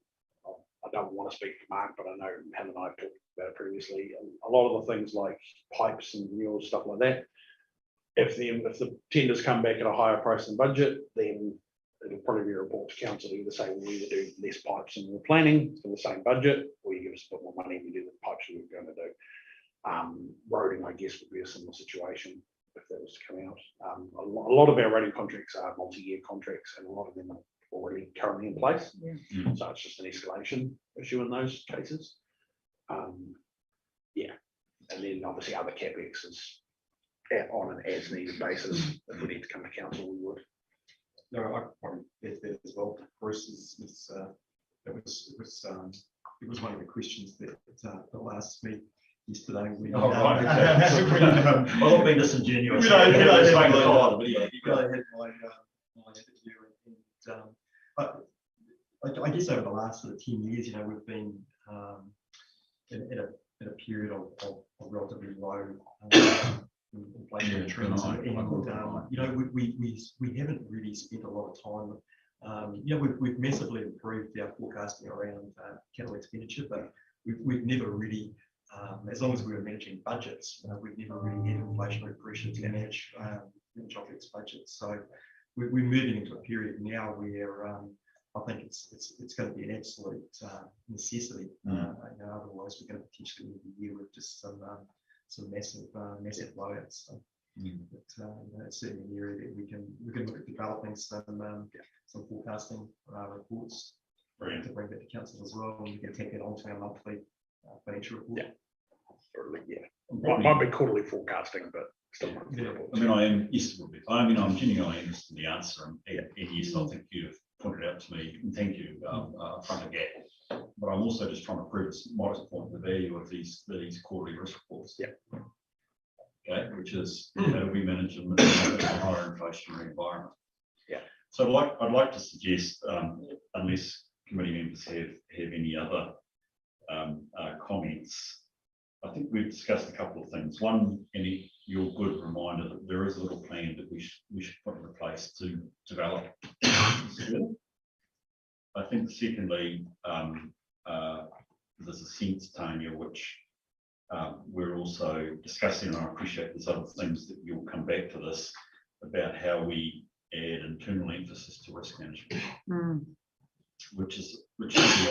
I don't want to speak for Mark, but I know Helen and I have talked about it previously. A lot of the things like pipes and renewals, stuff like that, if the tenders come back at a higher price than budget, then it'll probably be a report to council to either say we'll either do less pipes than we're planning for the same budget, or you give us a bit more money and we do the pipes we were going to do. Roading, I guess, would be a similar situation if that was to come out. A lot of our roading contracts are multi-year contracts, and a lot of them are already currently in place. Yeah. So it's just an escalation issue in those cases. Yeah, and then obviously other capex is on an as needed basis. If we need to come to council, we would. No, I probably get that as well. Bruce it was one of the questions that Bill asked me yesterday. Oh, right. I'm not being disingenuous. We don't have Let's my make it hard, but yeah, you I go. had my interview but I guess over the last sort of 10 years, we've been in a period of relatively low inflation trends, and we haven't really spent a lot of time. We've massively improved our forecasting around capital expenditure, but we've never really, as long as we were managing budgets, we've never really had inflationary pressure to manage OpEx budgets. So we're moving into a period now where I think it's going to be an absolute necessity. Otherwise, we're going to potentially end the year with just some massive blowouts. So, it's certainly an area that we can look at developing some forecasting reports to bring that to council as well, and we can take that onto our monthly financial report. Might be quarterly forecasting, but still monthly reports. I mean, I'm genuinely interested in the answer, and yes, I think you've pointed out to me, and thank you, front of gap. But I'm also just trying to prove this modest point, the value of these quarterly risk reports. Yeah. Okay, which is how do we manage a higher inflationary environment? Yeah. So I'd like to suggest, unless committee members have any other comments, I think we've discussed a couple of things. One, and your good reminder that there is a little plan that we should put into place to develop. I think secondly, there's a sense, Tanya, which we're also discussing, and I appreciate there's other things that you'll come back to this about how we add internal emphasis to risk management, which is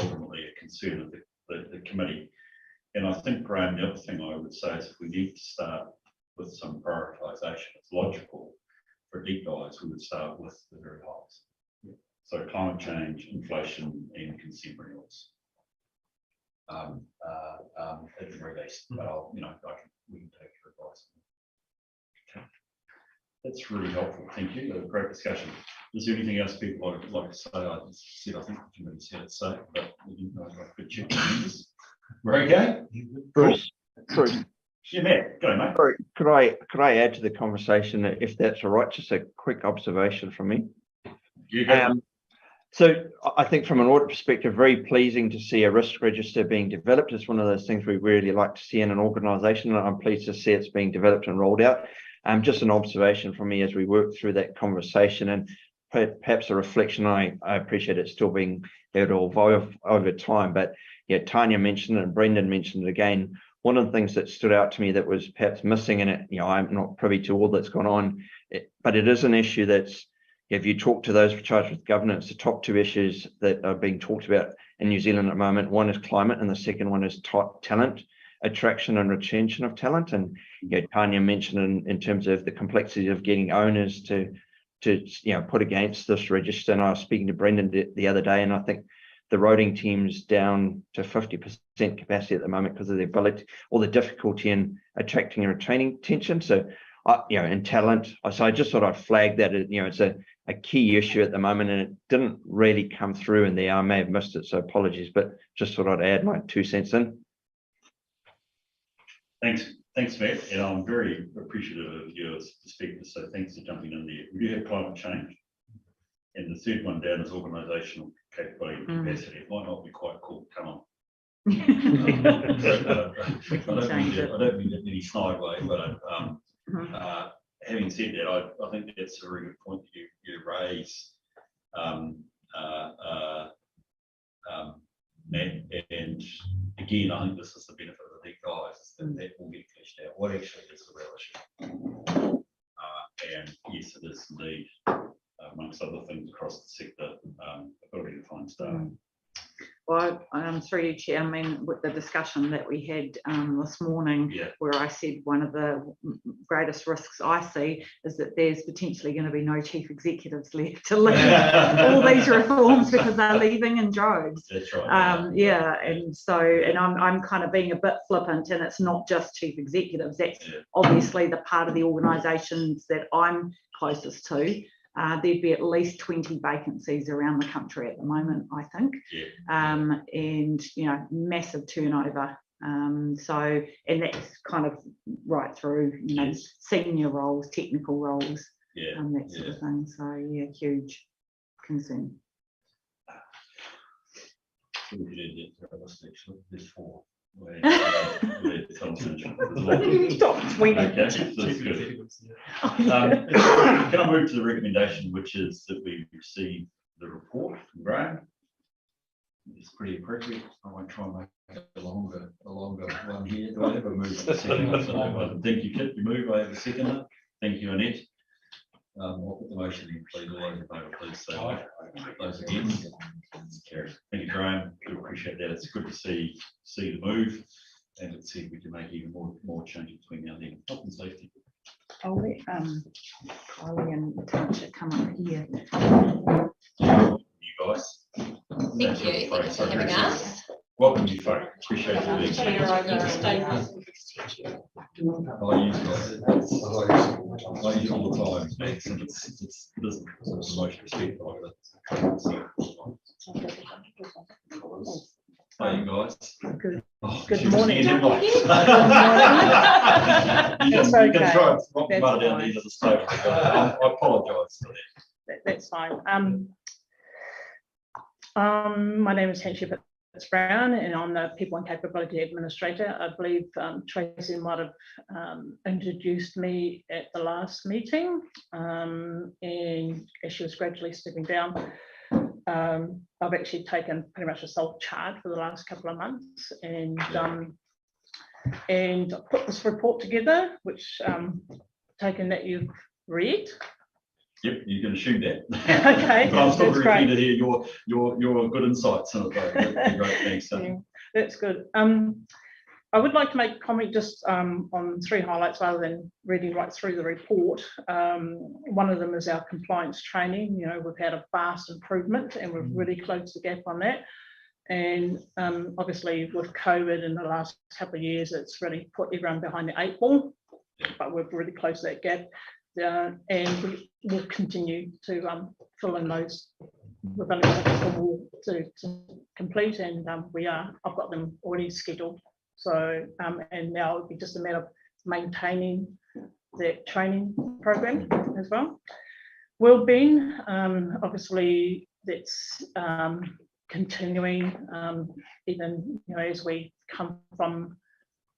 ultimately a concern of the committee. And I think, Graham, the other thing I would say is if we need to start with some prioritisation, it's logical for deep dives, we would start with the very highs. So climate change, inflation, and consent renewals. At the very least, but we can take your advice. Okay. That's really helpful. Thank you. A great discussion. Is there anything else people would like to say? I think the committee's had to say, but we didn't know if I could check. We're okay? Bruce, Yeah, Matt, go, mate. sorry, could I add to the conversation, if that's all right? Just a quick observation from me. You go. So I think from an audit perspective, very pleasing to see a risk register being developed. It's one of those things we really like to see in an organisation, and I'm pleased to see it's being developed and rolled out. Just an observation from me as we work through that conversation, and perhaps a reflection. I appreciate it still being able to evolve over time, but yeah, Tanya mentioned it and Brendan mentioned it again. One of the things that stood out to me that was perhaps missing in it, I'm not privy to all that's gone on, but it is an issue that's, if you talk to those charged with governance, the top two issues that are being talked about in New Zealand at the moment, one is climate and the second one is talent, attraction and retention of talent. And Tanya mentioned in terms of the complexity of getting owners to put against this register. And I was speaking to Brendan the other day, and I think the roading team's down to 50% capacity at the moment because of the ability or the difficulty in attracting and retaining attention. So, and talent. So I just thought I'd flag that, it's a key issue at the moment, and it didn't really come through in there. I may have missed it, so apologies, but just thought I'd add my 2 cents in. Thanks, Matt, and I'm very appreciative of your perspective, so thanks for jumping in there. We do have climate change, and the third one down is organisational capability and capacity. It might not be quite cool, come on. I don't mean it in any snide way, but having said that, I think that's a very good point that you raise, Matt. And again, I think this is the benefit of the deep dives, that will get fleshed out. What actually is the real issue? And yes, it is indeed, amongst other things across the sector, ability to find staff. Well, through you, Chair, I mean, with the discussion that we had this morning, Yeah. where I said one of the greatest risks I see is that there's potentially going to be no chief executives left to lead all these reforms because they're leaving in droves. That's right. Yeah, and so, and I'm kind of being a bit flippant, and it's not just chief executives. That's obviously the part of the organisations that I'm closest to. There'd be at least 20 vacancies around the country at the moment, I think. And, you know, massive turnover. So, and that's kind of right through, you know, senior roles, technical roles, that sort of thing. So, yeah, huge concern. There's 4. Stop tweeting. Okay, that's good. Can I move to the recommendation, which is that we receive the report from Graham? It's pretty appropriate. I won't try and make it a longer one here. Do I have a move? Thank you, Kit. You move. I have a second. Thank you, Annette. I'll put the motion in, please. All those in favour, please say aye. Those against. Carried. Thank you, Graham. We appreciate that. It's good to see the move, and let's see if we can make even more change between now and then. Health and safety. I'll let Kylie and Natasha come up here. You guys. Thank you for having us. Welcome, you folk. Appreciate you being here. I use all the time. It's business. It's the most respectful of it. Hi, you guys. Good. Oh, Good you morning. can try and rock the mud down the end of the stove. I apologise for that. That's fine. My name is Hensha Brown, and I'm the People and Capability Administrator. I believe Tracy might have introduced me at the last meeting, and as she was gradually stepping down, I've actually taken pretty much a sole charge for the last couple of months, and put this report together, which taken that you've read. Yep, you can assume that. Okay, but I'm still that's very keen great. to hear your good insights in it, though. That'd be great, thanks. Yeah, that's good. I would like to make a comment just on 3 highlights rather than reading right through the report. One of them is our compliance training. You know, we've had a vast improvement and we've really closed the gap on that. And obviously with COVID in the last couple of years, it's really put everyone behind the 8 ball, but we've really closed that gap. And we will continue to fill in those. We've only got a couple more to complete, and I've got them already scheduled. So, and now it'll be just a matter of maintaining that training program as well. Wellbeing, obviously that's continuing, even, you know, as we come from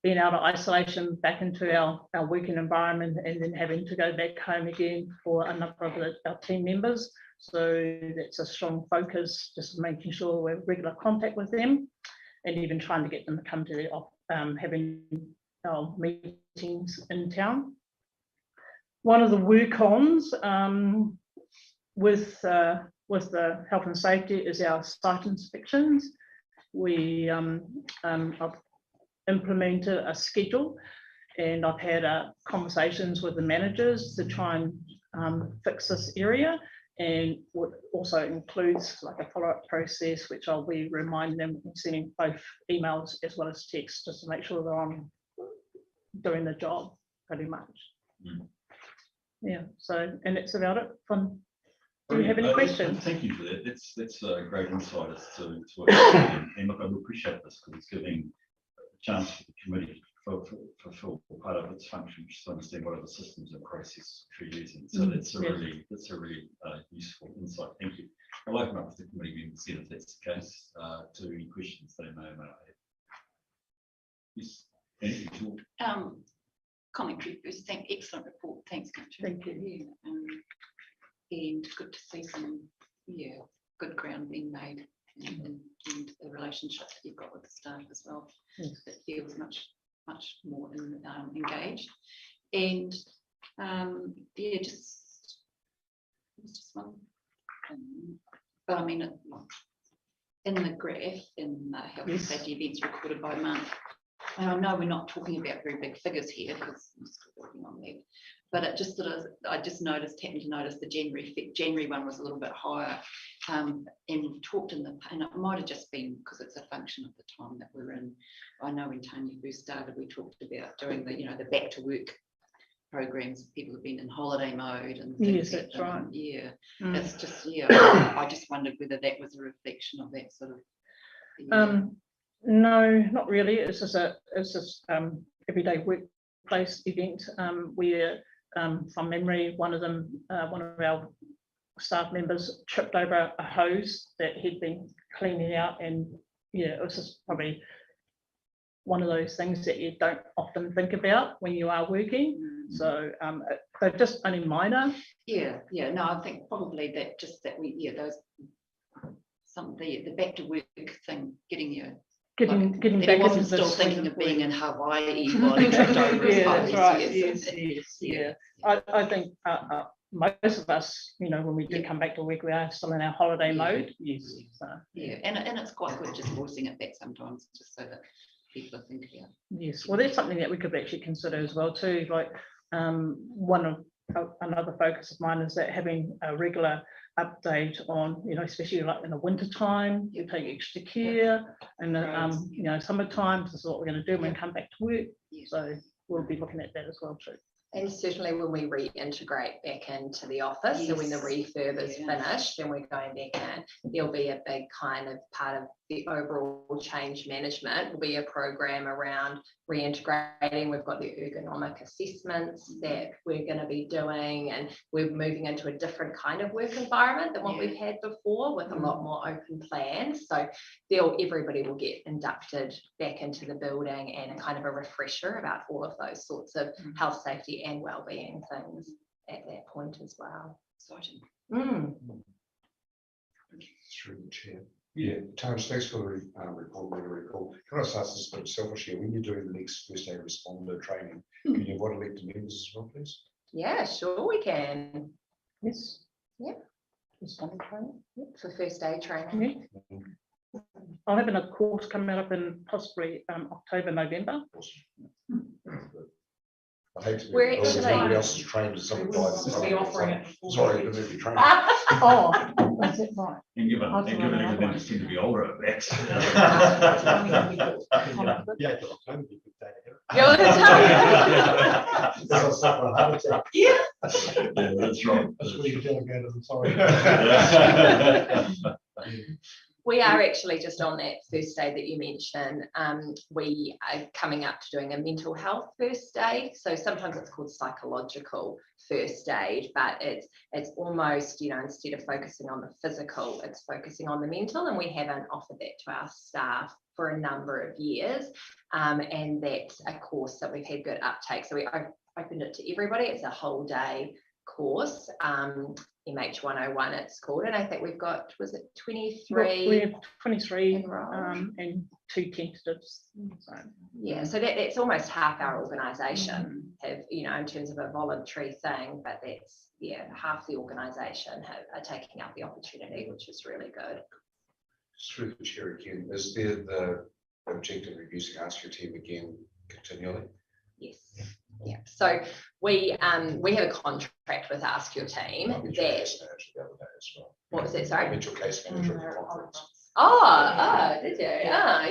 being out of isolation back into our working environment, and then having to go back home again for a number of our team members. So that's a strong focus, just making sure we're in regular contact with them, and even trying to get them to come to the having our meetings in town. One of the work-ons with the health and safety is our site inspections. We I've implemented a schedule, and I've had conversations with the managers to try and fix this area, and what also includes like a follow-up process, which I'll be reminding them and sending both emails as well as text, just to make sure they're on doing the job pretty much. Yeah, so, and that's about it. Do you have any questions? Thank you for that. That's a great insight as to what you're doing. And look, I appreciate this because it's giving a chance for the committee to fulfill part of its function, just to understand what are the systems and processes we're using. So that's a really useful insight. Thank you. I'll open up to the committee members if that's the case, to any questions they may or may not have. Yes. Anything at all? Commentary first. Excellent report. Thanks, Katrin. Thank you. And good to see some good ground being made, and the relationship that you've got with the staff as well. Yes. It feels much more engaged. And just one. But I mean, in the graph, in the health and Yes. safety events recorded by month, and I know we're not talking about very big figures here because I'm still working on that, but it just sort of, I just happened to notice the January one was a little bit higher, and we talked and it might have just been because it's a function of the time that we're in. I know when Tanya first started, we talked about doing the, the back to work programs. People have been in holiday mode and things. Yes, that's right. Yeah, Mm. it's just, I just wondered whether that was a reflection of that sort of. No, not really. It's just everyday workplace event where, from memory, one of our staff members tripped over a hose that he'd been cleaning out, and it was just probably one of those things that you don't often think about when you are working. So they're just only minor. Yeah, no, I think probably that just that those the back to work thing, getting Getting that back he into wasn't the still swing thinking of being work. in Hawaii while he tripped over his Yeah, that's hose. right. Yes. Yes. Yeah. I think most of us, when we do come back to work, we are still in our holiday Yeah. mode. Yes. So, Yeah, and it's quite good just voicing it back sometimes, just so that people are thinking about. yes. Well, that's something that we could actually consider as well too. Like another focus of mine is that having a regular update on, especially like in the winter time, you take extra care, and summertime, this is what we're going to do when we come back to work. So we'll be looking at that as well too. And certainly when we reintegrate back into the office, so when the refurb is finished and we're going back in, there'll be a big kind of part of the overall change management will be a program around reintegrating. We've got the ergonomic assessments that we're going to be doing, and we're moving into a different kind of work environment than what we've had before, with a lot more open plans. So everybody will get inducted back into the building, and a kind of a refresher about all of those sorts of health, safety and wellbeing things at that point as well. Exciting. Through the chair. Yeah, Terence, thanks for the report, very cool. Can I just ask this a bit selfish here? When you're doing the next first aid responder training, can you invite elected members as well, please? Yeah, sure we can. Yes. Yep. Responding training. Yep. For first aid training. Yeah. I'm having a course coming up in possibly October, November. Awesome. I hate to be We're because actually- everybody else is trained as something like. offering it. Sorry, I didn't be trained. Oh, is it right? And given I'll do another everything one. seem to be older at that. Yeah, October would be a good day to You're have it. So I suffer a heart attack. Yeah, that's right. That's where you delegate, I'm sorry. We are actually just on that first aid that you mentioned. We are coming up to doing a mental health first aid. So sometimes it's called psychological first aid, but it's almost, instead of focusing on the physical, it's focusing on the mental. And we haven't offered that to our staff for a number of years. And that's a course that we've had good uptake. So we opened it to everybody. It's a whole day course. MH101 it's called, and I think we've got, was it 23? We have 23 enrolled. and 2 tentatives. So, Yeah, so that's almost half our organisation have, in terms of a voluntary thing, but that's, half the organisation are taking up the opportunity, which is really good. Through the chair again, is there the objective of using Ask Your Team again continually? Yes. Yeah. So we have a contract with Ask Your Team I met your that, case manager the other day as well. what was it, I sorry? met your case manager at the conference. Oh, did you?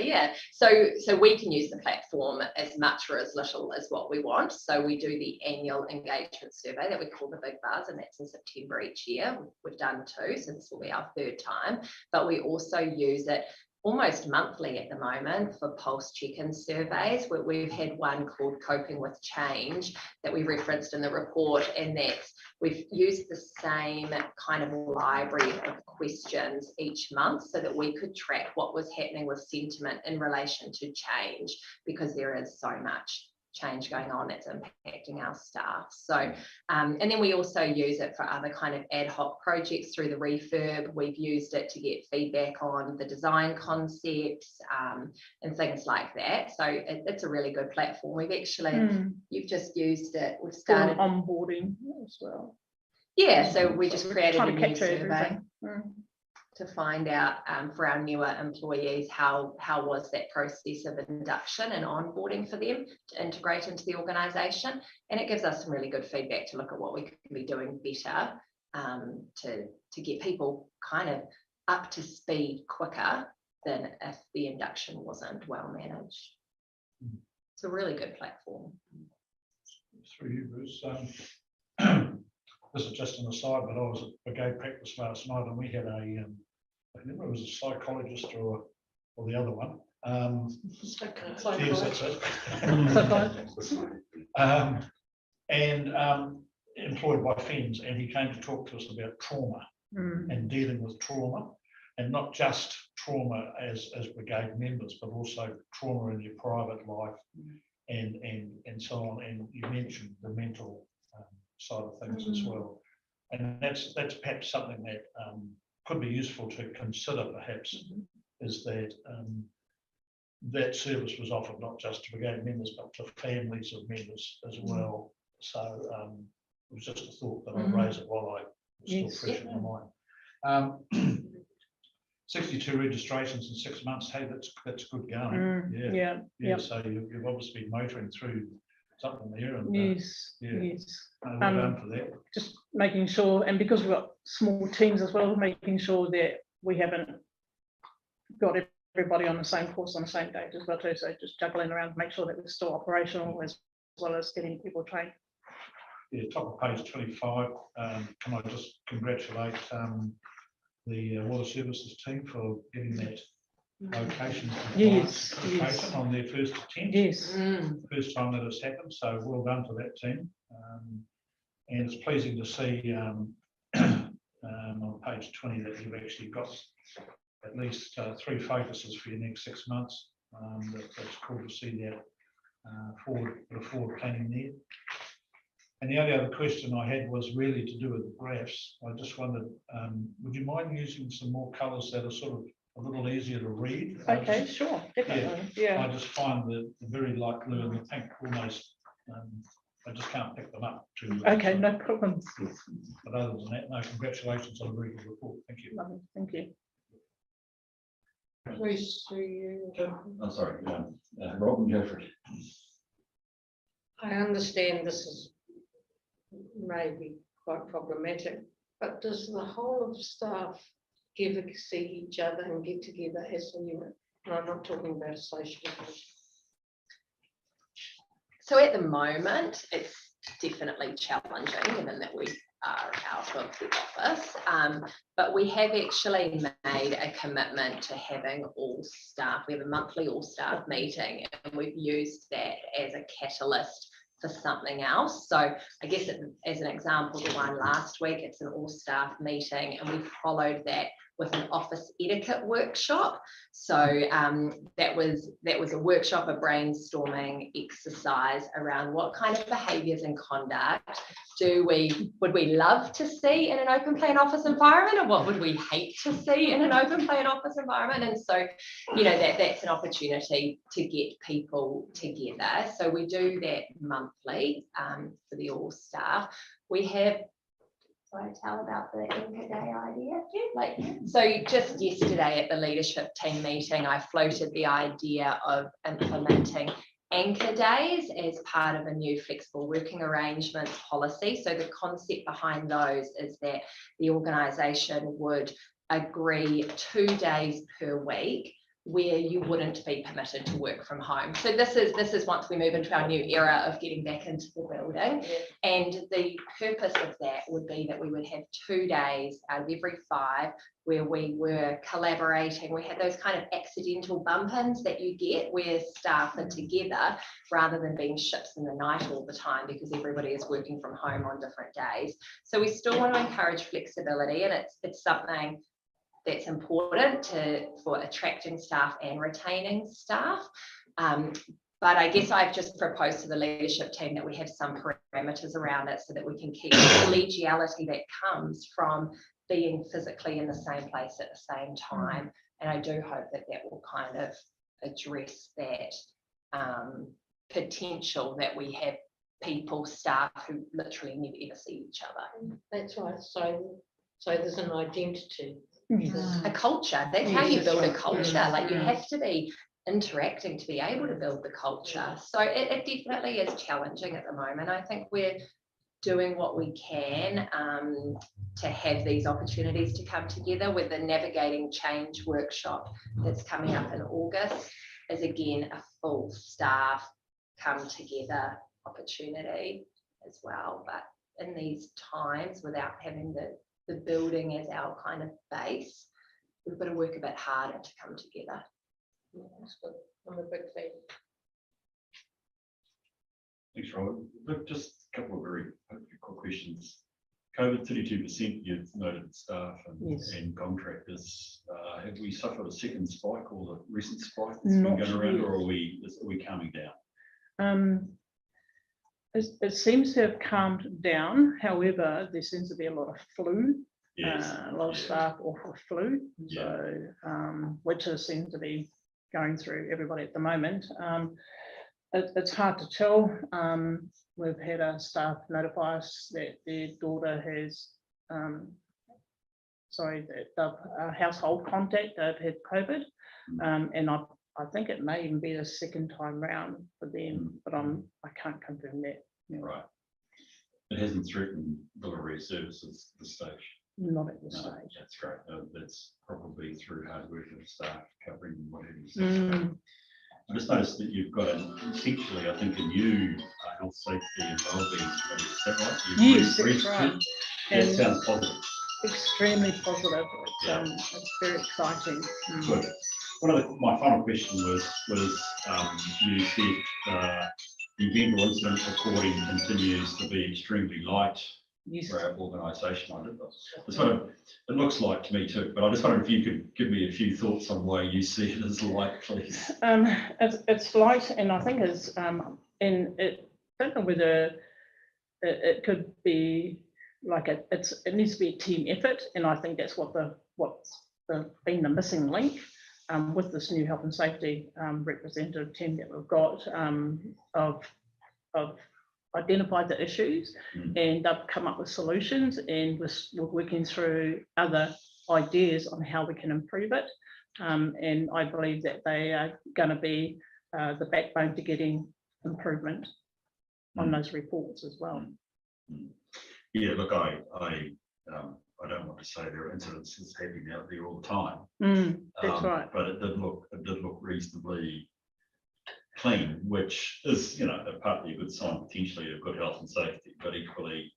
Yeah. So we can use the platform as much or as little as what we want. So we do the annual engagement survey that we call the Big Buzz, and that's in September each year. We've done 2, so this will be our 3rd time. But we also use it almost monthly at the moment for pulse check-in surveys. We've had one called Coping with Change that we referenced in the report, and that's we've used the same kind of library of questions each month so that we could track what was happening with sentiment in relation to change, because there is so much change going on that's impacting our staff. So and then we also use it for other kind of ad hoc projects through the refurb. We've used it to get feedback on the design concepts and things like that. So it's a really good platform. We've actually you've just used it, we've started onboarding as well. Yeah, so we just created Trying a to new capture survey. everything. to find out for our newer employees how was that process of induction and onboarding for them to integrate into the organisation, and it gives us some really good feedback to look at what we could be doing better to get people kind of up to speed quicker than if the induction wasn't well managed. It's a really good platform. Through you, Bruce. This is just an aside, but I was at brigade practice last night and we had I remember it was a psychologist or the other one. Yes, that's it. Employed by FENS, and he came to talk to us about trauma and dealing with trauma, and not just trauma as brigade members, but also trauma in your private life and so on. And you mentioned the mental side of things as well, and that's perhaps something that could be useful to consider. Perhaps is that that service was offered not just to brigade members but to families of members as well. So it was just a thought that I'd raise it while I was still fresh in my mind. 62 registrations in 6 months. Hey, that's good going. Yeah. So you've obviously been motoring through something there. And, yes. Well done for that. Just making sure, and because we've got small teams as well, making sure that we haven't got everybody on the same course on the same date as well too. So just juggling around to make sure that we're still operational as well as getting people trained. Yeah, top of page 25. Can I just congratulate the water services team for getting that location on their first attempt. Yes. First time that has happened. So well done to that team. And it's pleasing to see on page 20 that you've actually got at least 3 focuses for your next 6 months. That's cool to see that forward planning there. And the only other question I had was really to do with the graphs. I just wondered, would you mind using some more colours that are sort of a little easier to read? Okay, sure, definitely. Yeah. I just find the very light blue and the pink almost, I just can't pick them up too well. Okay, no problem. But other than that, no, congratulations on a very good report. Thank you. Lovely, thank you. Bruce, through you. I'm sorry, Robin Jeffrey. I understand this is maybe quite problematic, but does the whole of staff ever see each other and get together as a unit? And I'm not talking about association. So at the moment, it's definitely challenging given that we are out of the office, but we have actually made a commitment to having all staff. We have a monthly all staff meeting, and we've used that as a catalyst for something else. So I guess as an example, the one last week, it's an all staff meeting, and we followed that with an office etiquette workshop. So that was a workshop, a brainstorming exercise around what kind of behaviours and conduct would we love to see in an open plan office environment, and what would we hate to see in an open plan office environment. And so, you know, that's an opportunity to get people together. So we do that monthly for the all staff. We have, I tell about the Anchor Day idea? So just yesterday at the leadership team meeting, I floated the idea of implementing Anchor Days as part of a new flexible working arrangements policy. So the concept behind those is that the organisation would agree 2 days per week where you wouldn't be permitted to work from home. So this is once we move into our new era of getting back into the building. And the purpose of that would be that we would have 2 days out of every 5 where we were collaborating. We had those kind of accidental bump-ins that you get where staff are together rather than being ships in the night all the time because everybody is working from home on different days. So we still want to encourage flexibility, and it's something that's important for attracting staff and retaining staff. But I guess I've just proposed to the leadership team that we have some parameters around it so that we can keep the collegiality that comes from being physically in the same place at the same time. And I do hope that that will kind of address that potential that we have people, staff who literally never ever see each other. That's right. So there's an identity Yes. a culture. That's how you build a culture. Like you have to be interacting to be able to build the culture. So it definitely is challenging at the moment. I think we're doing what we can to have these opportunities to come together. With the Navigating Change workshop that's coming up in August, is again a full staff come together opportunity as well. But in these times, without having the building as our kind of base, we've got to work a bit harder to come together. Yeah, I'm a big fan. Thanks, Robert. Look, just a couple of very quick questions. COVID, 32% you've noted staff Yes. and contractors. Have we suffered a second spike or the recent spike that's been Not going around, yet. or are we calming down? It seems to have calmed down. However, there seems to be a lot of flu. Yes. A lot of staff off with flu, Yeah. so which seems to be going through everybody at the moment. It's hard to tell. We've had a staff notify us that their daughter has, a household contact that had COVID, and I think it may even be the second time round for them, but I can't confirm that. Right. It hasn't threatened delivery of services at this stage. Not at this No, stage. that's great. That's probably through hard work of staff covering whatever you said. I just noticed that you've got essentially, I think, a new health, safety and wellbeing study. Is that right? You've Yes, that's reached right. it? That And sounds positive. extremely positive. Yeah. It's very exciting. Good. My final question was you said the event or incident reporting continues to be extremely light Yes. for our organisation. It looks like to me too, but I just wonder if you could give me a few thoughts on why you see it as light, please. It's light, and I think it's and it I don't know whether it could be like it needs to be a team effort, and I think that's what's been the missing link with this new health and safety representative team that we've got of identified the issues and they've come up with solutions, and we're working through other ideas on how we can improve it. And I believe that they are going to be the backbone to getting improvement on those reports as well. Yeah, look, I don't want to say there are incidences happening out there all the time. That's right. But it did look reasonably clean, which is, partly a good sign potentially of good health and safety, but equally,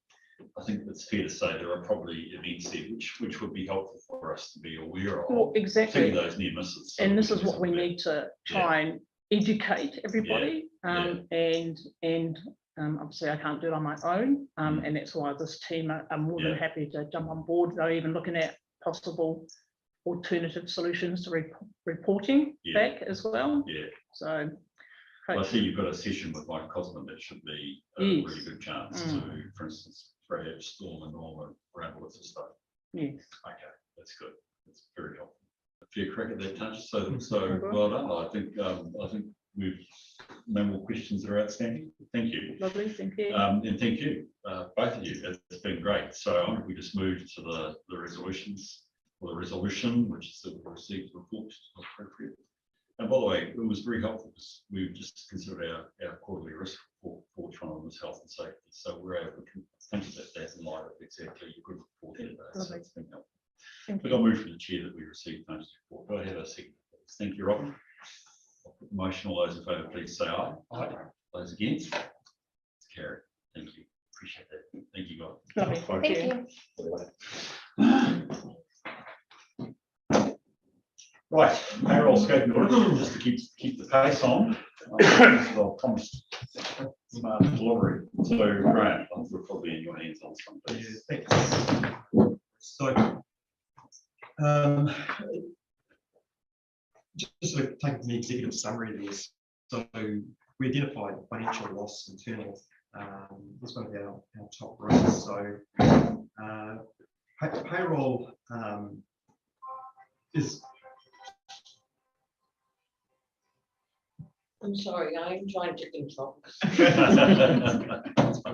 I think it's fair to say there are probably events there which would be helpful for us to be aware of. Well, exactly. Those near misses. So And this is what we need to try and educate everybody. And obviously I can't do it on my own. And that's why this team are more than happy to jump on board. They're even looking at possible alternative solutions to reporting back as well. Yeah. So I see you've got a session with Mike Cosman that should be a really good chance to, for instance, perhaps Storm and Norma around all this stuff. Yes. Okay, that's good. That's very helpful. A fair crack at that touch. So well done. I think we've no more questions that are outstanding. Thank you. Lovely, thank you. And thank you, both of you. It's been great. So I think we just move to the resolutions, or the resolution, which is that we've received the report appropriate. And by the way, it was very helpful because we've just considered our quarterly risk report, for which one of them was health and safety. So we're able to think of that in light of exactly your good report today. So it's been helpful. But I'll move from the chair that we received notice report. Go ahead, a second. Thank you, Robin. I'll put the motion. All those in favour, please say aye. Aye. Those against? It's carried. Thank you. Appreciate that. Thank you, guys. Lovely, thank you. Right, payroll scope and audit, just to keep the pace on. I'll promise smart delivery. So, Graham, we're probably in your hands on some of these. Yeah, thanks. So, just sort of taking the executive summary of this. So, we identified financial loss internal. This one of our top risks. So, payroll is. I'm sorry, I'm trying to control. It's I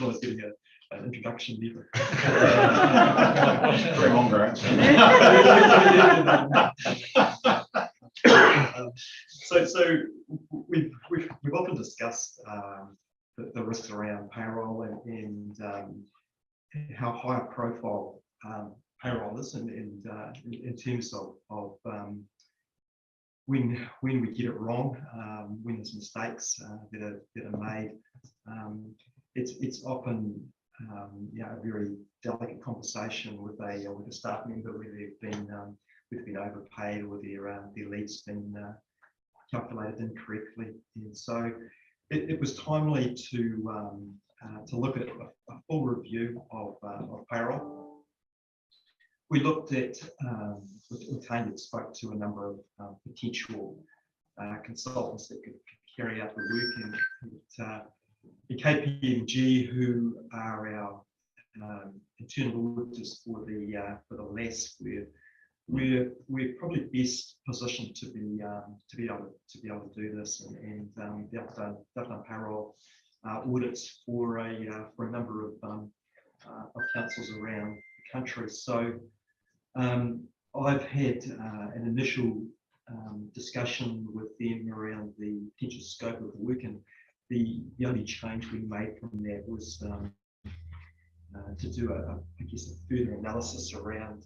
was getting an introduction there. Very longer answer. So we've often discussed the risks around payroll and how high a profile payroll is, and in terms of when we get it wrong, when there's mistakes that are made, it's often a very delicate conversation with a staff member where they've been overpaid or their leave's been calculated incorrectly, and so it was timely to look at a full review of payroll. We looked at, Tanya spoke to a number of potential consultants that could carry out the work, and the KPMG, who are our internal auditors for the LAS, we're probably best positioned to be able to do this, and they've done payroll audits for a number of councils around the country. So I've had an initial discussion with them around the potential scope of the work, and the only change we made from that was to do a further analysis around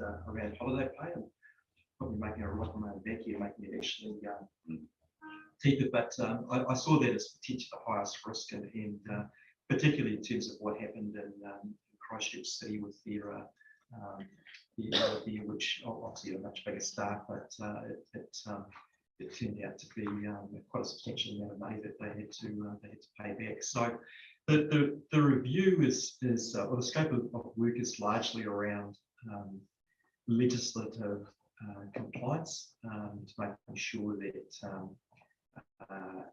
holiday pay, and probably making a rock around back here, making it actually deeper. But I saw that as potentially the highest risk, and particularly in terms of what happened in Christchurch City with their which obviously a much bigger staff, but it turned out to be quite a substantial amount of money that they had to pay back. So the review or the scope of work is largely around legislative compliance, to make sure that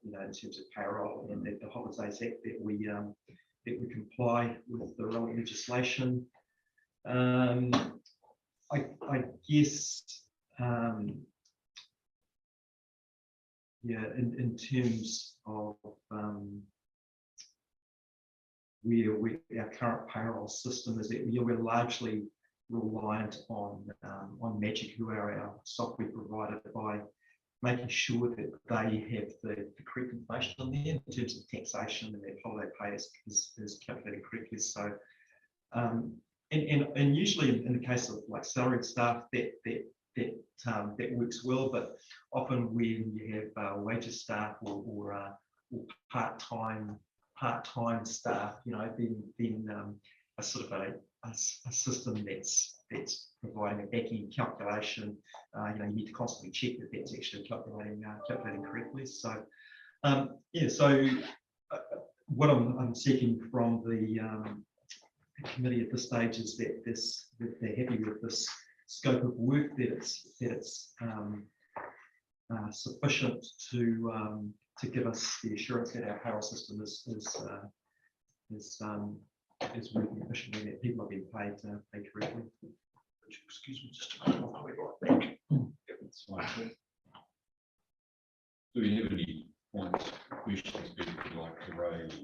in terms of payroll and the Holidays Act, that we comply with the relevant legislation. I guess in terms of where our current payroll system is, that we're largely reliant on Magic, who are our software provider, by making sure that they have the correct information on there in terms of taxation, and that holiday pay is calculated correctly. So and usually in the case of like salaried staff, that works well, but often when you have wages staff or part-time staff, then a sort of a system that's providing a back-end calculation, you need to constantly check that that's actually calculating correctly. So so what I'm seeking from the committee at this stage is that they're happy with this scope of work, that it's sufficient to give us the assurance that our payroll system is working efficiently, and that people are being paid correctly. Excuse me, just a moment, I'll be right back. That's fine. Do we have any points, questions people would like to raise?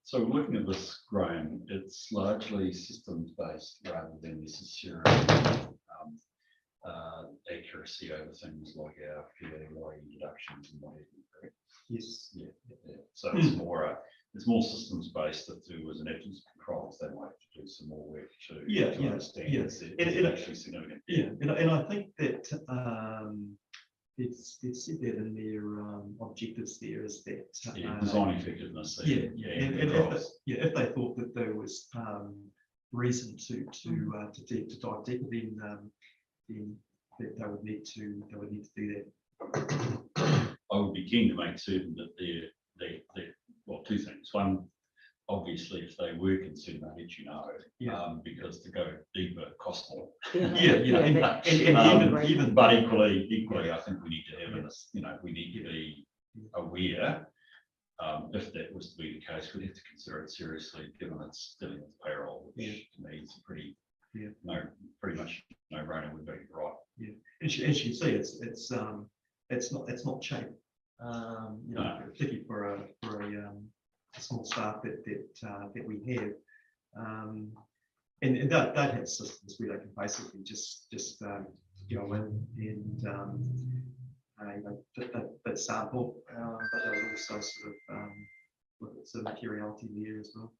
So looking at this, Graham, it's largely systems based rather than necessarily accuracy over things like our PAY deductions and what have you, correct? Yes. Yeah. So it's more systems based. If there was an absence of controls, they might have to do some more work to understand it's actually significant. Yeah, and I think that it's said that in their objectives there is that design effectiveness. And if they thought that there was reason to dive deeper, then they would need to do that. I would be keen to make certain that they well, two things. One, obviously, if they work in certain markets, because to go deeper costs more. And even but equally, I think we need to have we need to be aware. If that was to be the case, we'd have to consider it seriously, given it's dealing with payroll, which to me is pretty much no-brainer. Would be right. Yeah, as you see, it's not cheap. You know, particularly for a small staff that we have. And they have systems where they can basically just go in and they sample, but they'll also sort of look at some materiality there as well.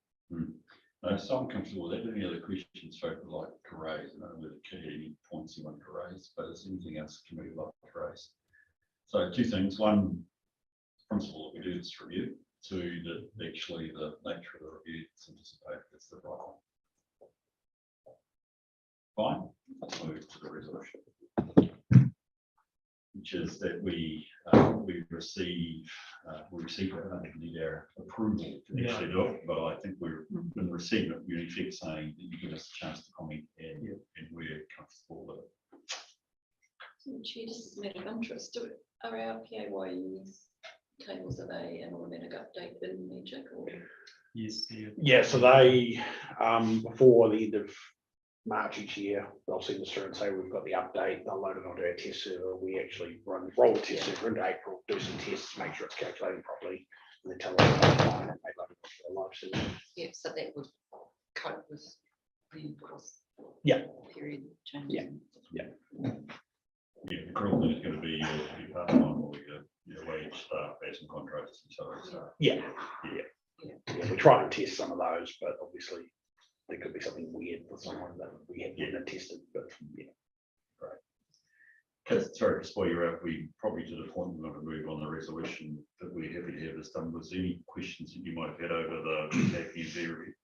So I'm comfortable with that. Any other questions, folks would like to raise? I don't know whether any points you want to raise, but is there anything else the committee would like to raise? So two things. One, principle that we do this review. Two, that actually the nature of the review is anticipated it's the right one. Fine. Let's move to the resolution, which is that we receive. I don't think we need our approval to actually do it, but I think we're in receipt of you in effect saying that you give us a chance to comment and we're comfortable with it. Chair, just as a matter of interest, are our PAYE's tables, are they an automatic update in Magic or? Yes. Yeah, so they, before the end of March each year, they'll send us through and say, we've got the update, they'll load it onto our test server. We actually roll the test server into April, do some tests, make sure it's calculating properly, and then tell us and they load it onto our live server. Yeah, so that would cope with the course. Yeah. Period change. Yeah. Yeah, the cruel thing is going to be your part-time or your wage staff as and contractors and so. Yeah, we try and test some of those, but obviously there could be something weird for someone that we haven't tested, but yeah. Sorry, just while you're out, we probably to the point we want to move on the resolution that we're happy to have this done. Was there any questions that you might have had over the KPMG review?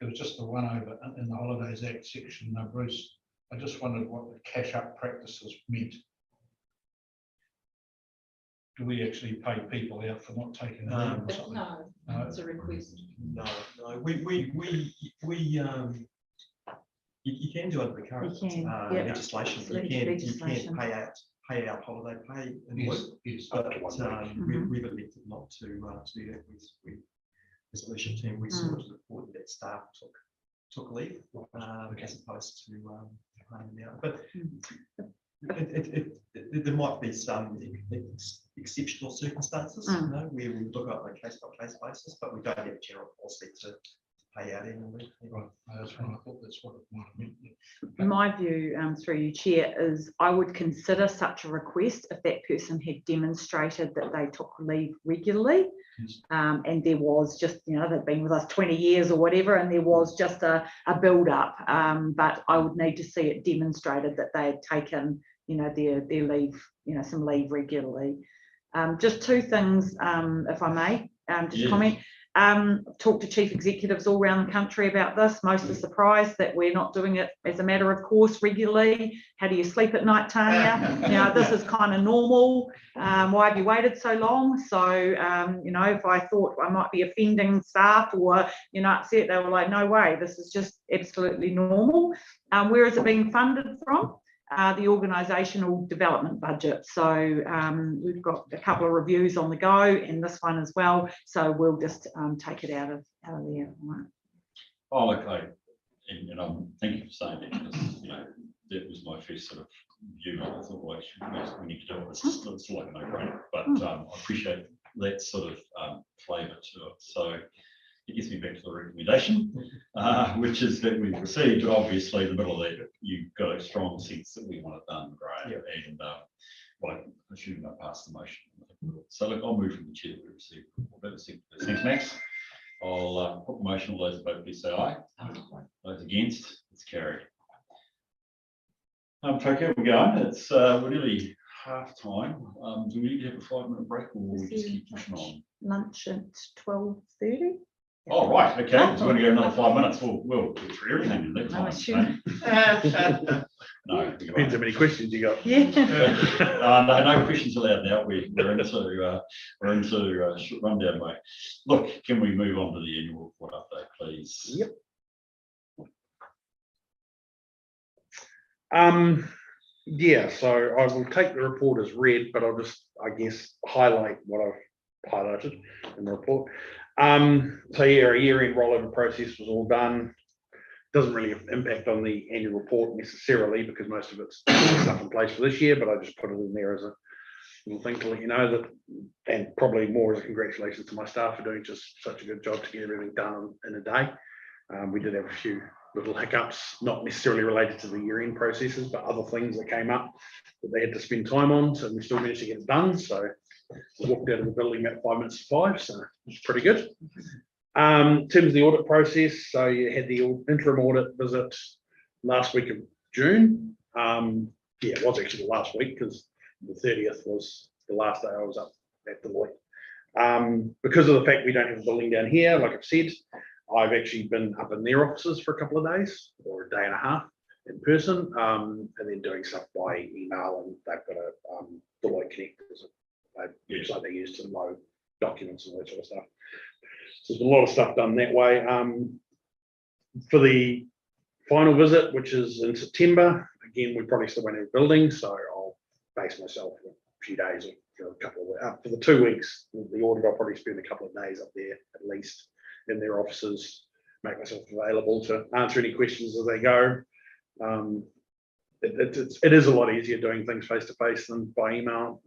It was just the one over in the Holidays Act section, Bruce. I just wondered what the cash up practices meant. Do we actually pay people out for not taking it in or something? No, it's a request. No, you can do under the current You can, yeah. legislation. Legislation. You can pay out holiday pay in work. Yes. But we've elected not to do that. As a leadership team, we saw it as important that staff took leave as opposed to paying them out. But there might be some exceptional circumstances, where we look at a case-by-case basis, but we don't have a general policy to pay out annual leave. Right, that's what I thought. That's what it might have meant. My view, through you, Chair, is I would consider such a request if that person had demonstrated that they took leave regularly. And there was just, they've been with us 20 years or whatever, and there was just a build-up. But I would need to see it demonstrated that they had taken, their leave, some leave regularly. Just two things, if I may, comment. Talked to chief executives all around the country about this. Most are surprised that we're not doing it as a matter of course regularly. How do you sleep at night, Tanya? This is kind of normal. Why have you waited so long? So, if I thought I might be offending staff or, upset, they were like, no way, this is just absolutely normal. Where is it being funded from? The organisational development budget. So we've got a couple of reviews on the go and this one as well. So we'll just take it out of there. Right. Oh, okay. And thank you for saying that, because that was my first sort of view. I thought, well, we need to do it. It's like a no-brainer. But I appreciate that sort of flavour to it. So it gets me back to the recommendation, which is that we've received, obviously, in the middle of that, you've got a strong sense that we want it done, Graham. Yep. And well, assuming I pass the motion. So look, I'll move from the chair that we received. Thanks, Max. I'll put the motion. All those in favour, please say aye. Those against, it's carried. Okay, we're going. It's we're nearly half time. Do we need to have a 5-minute break, or will we just keep pushing on? Lunch at 12:30. Oh, right, okay, so we're going to go another 5 minutes. We'll get through everything in that time. No, Depends how many questions you got. Yeah. No questions allowed now. We're into rundown way. Look, can we move on to the annual report update, please? Yep. Yeah, so I will take the report as read, but I'll just, I guess, highlight what I've highlighted in the report. So yeah, a year-end rollover process was all done. Doesn't really impact on the annual report necessarily, because most of it's stuff in place for this year, but I just put it in there as little thing to let you know that, and probably more as a congratulations to my staff for doing just such a good job to get everything done in a day. We did have a few little hiccups, not necessarily related to the year-end processes, but other things that came up that they had to spend time on, so we still managed to get it done. So we walked out of the building about 5 minutes to 5, so it's pretty good. In terms of the audit process, so you had the interim audit visit last week of June. Yeah, it was actually the last week because the 30th was the last day I was up at Deloitte. Because of the fact we don't have a building down here, like I've said, I've actually been up in their offices for a couple of days or a day and a half in person, and then doing stuff by email. And they've got a Deloitte Connect, website they use to load documents and all that sort of stuff. So there's a lot of stuff done that way. For the final visit, which is in September, again, we probably still won't have a building, so I'll base myself for a few days or for a couple of for the 2 weeks. The audit, I'll probably spend a couple of days up there at least in their offices, make myself available to answer any questions as they go. It is a lot easier doing things face to face than by email.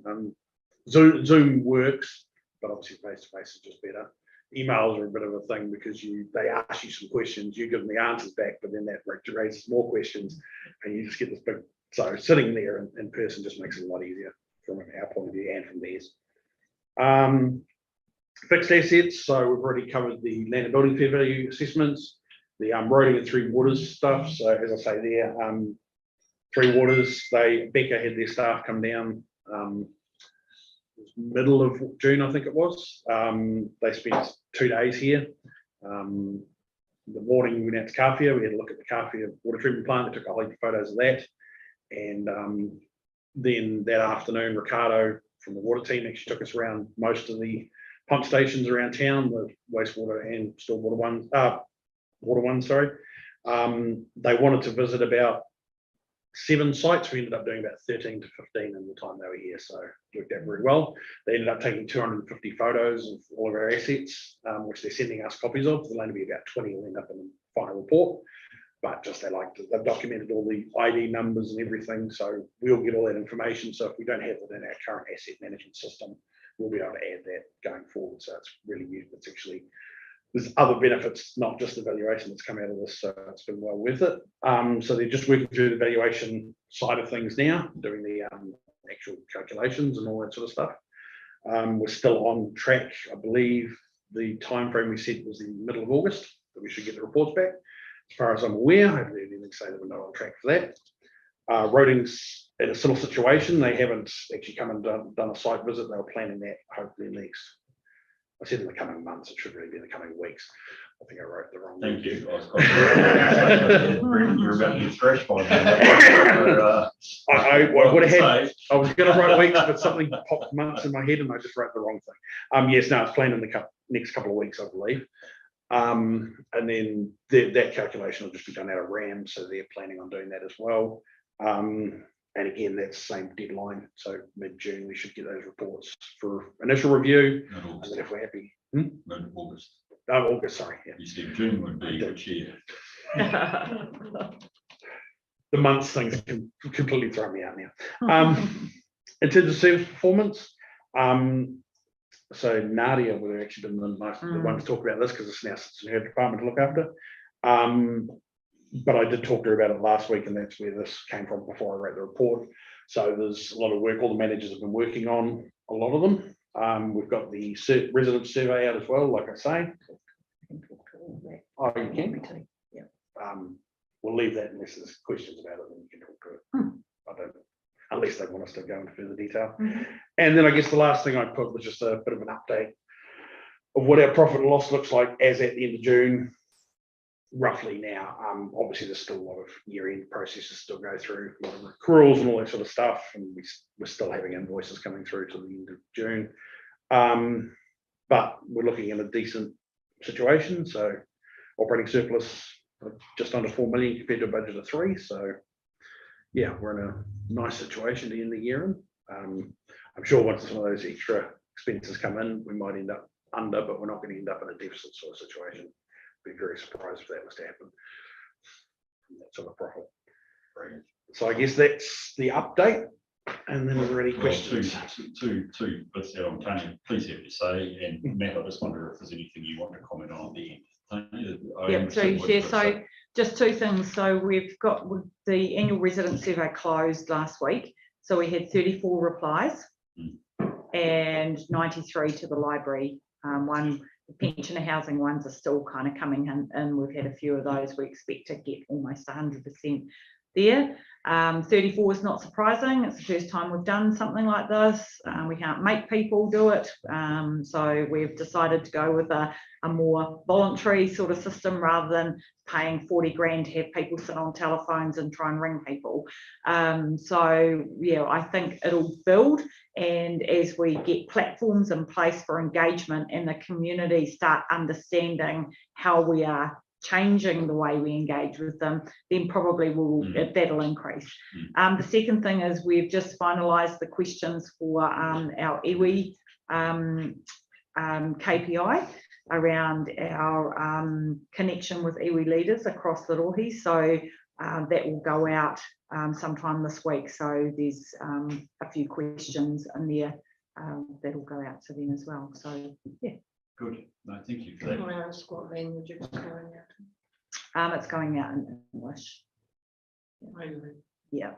Zoom works, but obviously face to face is just better. Emails are a bit of a thing because they ask you some questions, you give them the answers back, but then that raises more questions, and you just get this big. So sitting there in person just makes it a lot easier from our point of view and from theirs. Fixed assets, so we've already covered the land and building fair value assessments, the roading and Three Waters stuff. So as I say there, Three Waters, Becca had their staff come down middle of June, I think it was. They spent 2 days here. The morning we went out to Kawhia, we had a look at the Kawhia water treatment plant. They took a whole heap of photos of that. And then that afternoon, Ricardo from the water team actually took us around most of the pump stations around town, the wastewater and stormwater ones, water ones, sorry. They wanted to visit about 7 sites. We ended up doing about 13 to 15 in the time they were here, so it worked out very well. They ended up taking 250 photos of all of our assets, which they're sending us copies of. There'll only be about 20 will end up in the final report, but just they've documented all the ID numbers and everything, so we'll get all that information. So if we don't have it in our current asset management system, we'll be able to add that going forward. So it's really new. It's actually, there's other benefits, not just the valuation that's come out of this, so it's been well worth it. So they're just working through the valuation side of things now, doing the actual calculations and all that sort of stuff. We're still on track. I believe the time frame we said was the middle of August that we should get the reports back. As far as I'm aware, hopefully everything say that we're not on track for that. Roding's in a similar situation. They haven't actually come and done a site visit. They were planning that hopefully next. I said in the coming months. It should really be in the coming weeks. I think I wrote the wrong. Thank you. You're about to get stretched by me. I would have had. I was going to write weeks, but something popped months in my head, and I just wrote the wrong thing. Yes, no, it's planned in the next couple of weeks, I believe. And then that calculation will just be done out of RAM, so they're planning on doing that as well. And again, that's the same deadline. So mid-June, we should get those reports for initial review. And then if we're happy. Mid-August. August, sorry. Yeah. You said June would be which year? The months things can completely throw me out now. In terms of service performance, so Nadia would have actually been the one to talk about this because it's now sits in her department to look after. But I did talk to her about it last week, and that's where this came from before I wrote the report. So there's a lot of work all the managers have been working on, a lot of them. We've got the resident survey out as well, like I say. Oh, you can? Yeah. We'll leave that unless there's questions about it, then you can talk to it. I don't, unless they want us to go into further detail. And then I guess the last thing I put was just a bit of an update of what our profit and loss looks like as at the end of June. Roughly now, obviously there's still a lot of year-end processes still go through, a lot of accruals and all that sort of stuff, and we're still having invoices coming through to the end of June. But we're looking at a decent situation, so operating surplus of just under 4 million compared to a budget of 3 million. So yeah, we're in a nice situation to end the year in. I'm sure once some of those extra expenses come in, we might end up under, but we're not going to end up in a deficit sort of situation. Be very surprised if that was to happen. That sort of profit. So I guess that's the update. And then are there any Well, questions? two bits there on Tanya, please have your say, and Matt, I just wonder if there's anything you want to comment on at the end. Tanya, I Yep, understand so what you're yeah, gonna so say. just two things. So we've got the annual resident survey closed last week. So we had 34 replies and 93 to the library. The pensioner housing ones are still kind of coming in. We've had a few of those. We expect to get almost 100% there. 34 is not surprising. It's the first time we've done something like this. We can't make people do it. So we've decided to go with a more voluntary sort of system rather than paying 40 grand to have people sit on telephones and try and ring people. So yeah, I think it'll build, and as we get platforms in place for engagement and the community start understanding how we are changing the way we engage with them, then probably that'll increase. The second thing is we've just finalised the questions for our iwi KPI around our connection with iwi leaders across the rohi. So that will go out sometime this week. So there's a few questions in there that'll go out to them as well. So yeah. Good, no, thank you for that. Can I ask what language it's going out? It's going out in English. Mainly. Yeah.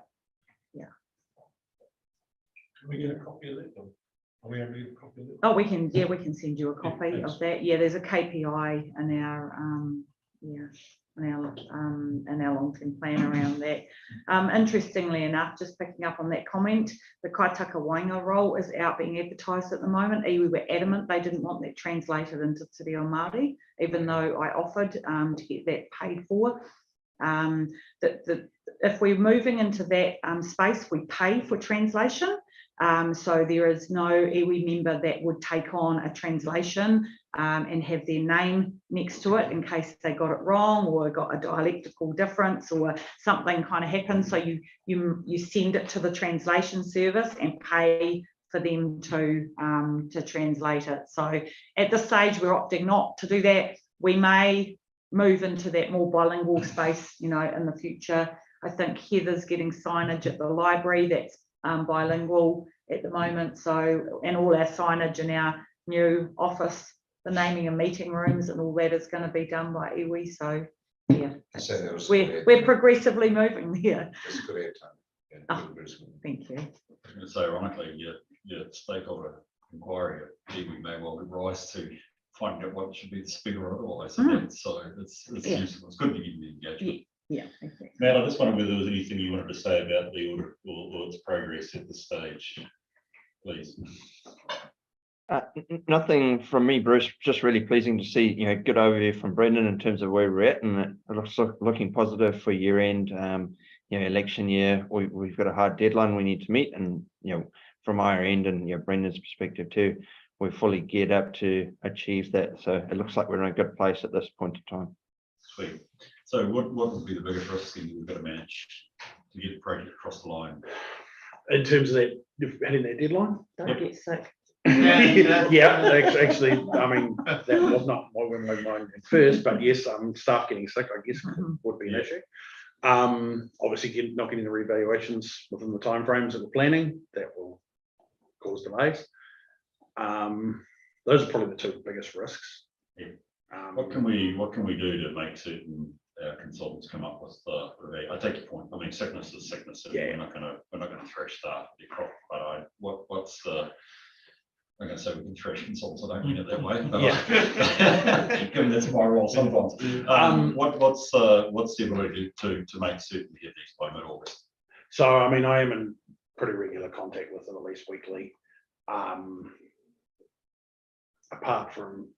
Can we get a copy of that? Are we able to get a copy of that? Oh, we can send you a copy thanks. of that. Yeah, there's a KPI in our long-term plan around that. Interestingly enough, just picking up on that comment, the kaitaka wainga role is out being advertised at the moment. Iwi were adamant they didn't want that translated into Te Reo Māori, even though I offered to get that paid for. If we're moving into that space, we pay for translation. So there is no iwi member that would take on a translation and have their name next to it in case they got it wrong or got a dialectical difference or something kind of happened. So you send it to the translation service and pay for them to translate it. So at this stage, we're opting not to do that. We may move into that more bilingual space, in the future. I think Heather's getting signage at the library that's bilingual at the moment. So, and all our signage in our new office, the naming of meeting rooms and all that is going to be done by iwi. So yeah, So that was we're progressively moving there. That's a good airtime. Yeah, Oh. very good. Thank you. I was going to say, ironically, your stakeholder inquiry, we may well give rise to finding out what should be the speaker or otherwise. So it's Yeah. useful. It's good to get the engagement. Yeah, exactly. Matt, I just wondered whether there was anything you wanted to say about the audit or its progress at this stage, please. Nothing from me, Bruce. Just really pleasing to see, good overview from Brendan in terms of where we're at, and it looks looking positive for year end. Election year, we've got a hard deadline we need to meet, and from our end and Brendan's perspective too, we're fully geared up to achieve that. So it looks like we're in a good place at this point in time. Sweet. So what would be the biggest risk that we've got to manage to get the project across the line? In terms of that, hitting that deadline? Don't get sick. Yeah, actually, I mean, that was not what went my mind at first, but yes, staff getting sick, I guess, would be an issue. Obviously, not getting the revaluations within the timeframes that we're planning, that will cause delays. Those are probably the two biggest risks. Yeah. What can we do to make certain consultants come up with I take your point. I mean, sickness is sickness. And we're not gonna thresh staff at their crop. But what's the I'm going to say we can thresh consultants. I don't mean it that way. But given that's my role sometimes. What's the ability to make certain we get these by mid-August? So I mean, I am in pretty regular contact with them at least weekly. Apart from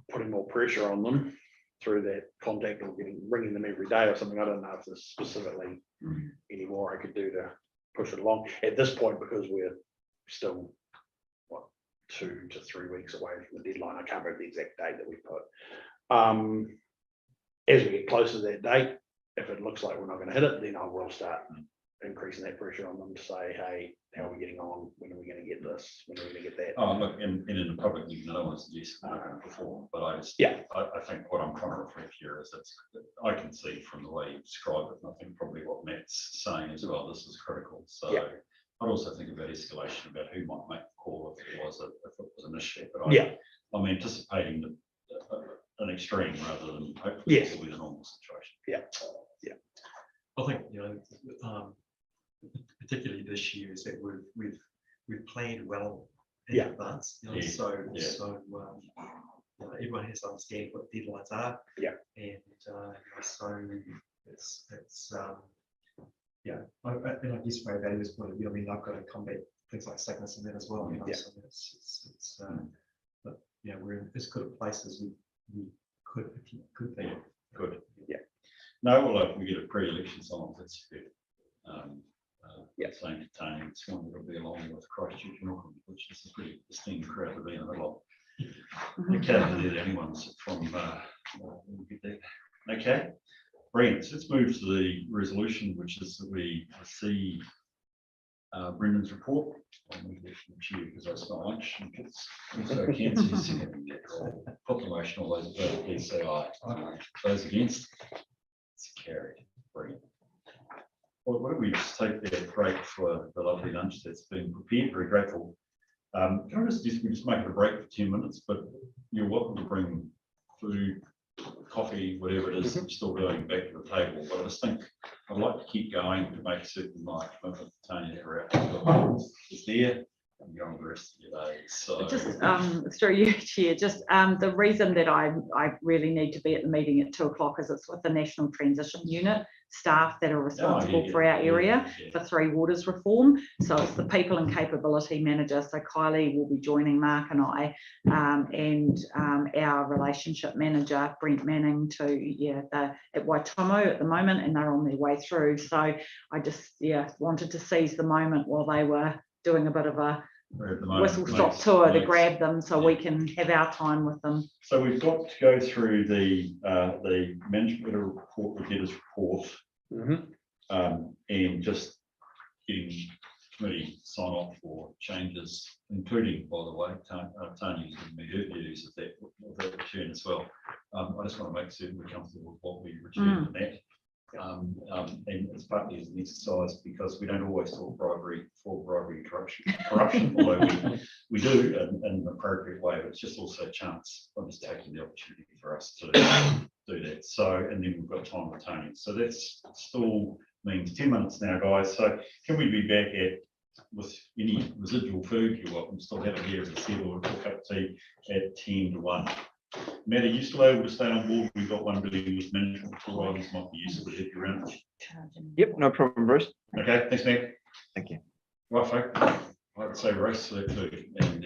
putting more pressure on them through that contact or ringing them every day or something, I don't know if there's specifically any more I could do to push it along at this point, because we're still 2 to 3 weeks away from the deadline. I can't remember the exact date that we put. As we get closer to that date, if it looks like we're not going to hit it, then I will start increasing that pressure on them to say, hey, how are we getting on? When are we going to get this? When are we going to get that? Oh, look, and in the public meeting, I don't want to suggest we're not going to perform, but I just, Yeah. I think what I'm trying to reflect here is that I can see from the way you describe it, and I think probably what Matt's saying as well, this is critical. So Yeah. I'd also think about escalation, about who might make the call if it was an issue, but I'm anticipating an extreme rather than hopefully Yes. it'll be the normal situation. I think, particularly this year, is that we've planned well in Yeah. advance. Yeah. So everyone has to understand what deadlines are. Yeah. And so it's and I guess from a values point of view, I mean, I've got to combat things like sickness and that as well. Yeah. So it's but we're in as good a place as we could be. Good. Yeah. No, well, look, we get a pre-election song, that's good. Yeah. Saying to Tony, it's one that'll be along with Christchurch and Auckland, which is a pretty esteemed crowd to be in the middle of. The cabinet there, anyone's from, we'll get there. Okay, brilliant. So let's move to the resolution, which is that we receive Brendan's report. I'll move that from the chair because I smell lunch. And it's also cancer. Put the motion, all those in favour, please say aye. Those against? It's carried. Brilliant. Well, why don't we just take that break for the lovely lunch that's been prepared? Very grateful. Can I just suggest we just make it a break for 10 minutes, but you're welcome to bring food, coffee, whatever it is that you're still doing back to the table. But I just think I'd like to keep going to make certain my commitment to Tony that is there and go on the rest of your days. So Just through you, Chair, just the reason that I really need to be at the meeting at 2 o'clock is it's with the National Transition Unit staff that are responsible for our area for Three Waters reform. So it's the People and Capability Manager. So Kylie will be joining Mark and I, and our relationship manager, Brent Manning, they're at Waitomo at the moment and they're on their way through. So I just wanted to seize the moment while they were doing a bit of a whistle stop tour to grab them so we can have our time with them. So we've got to go through the management report, the debtors report, and just getting committee sign off for changes, including, by the way, Tony's given me her views of that return as well. I just want to make certain we're comfortable with what we return to that. And it's partly as an exercise because we don't always talk bribery, corruption, although we do in an appropriate way, but it's just also a chance. I'm just taking the opportunity for us to do that. So, and then we've got time with Tony. So that's still means 10 minutes now, guys. So can we be back with any residual food? You're welcome to still have it here as a said, or a cup of tea at 10 to 1. Matt, are you still able to stay on board? We've got one really with management for items might be useful to hit you around. Yep, no problem, Bruce. Okay, thanks, Matt. Thank you. Right, folks. I'd say race for that food. And,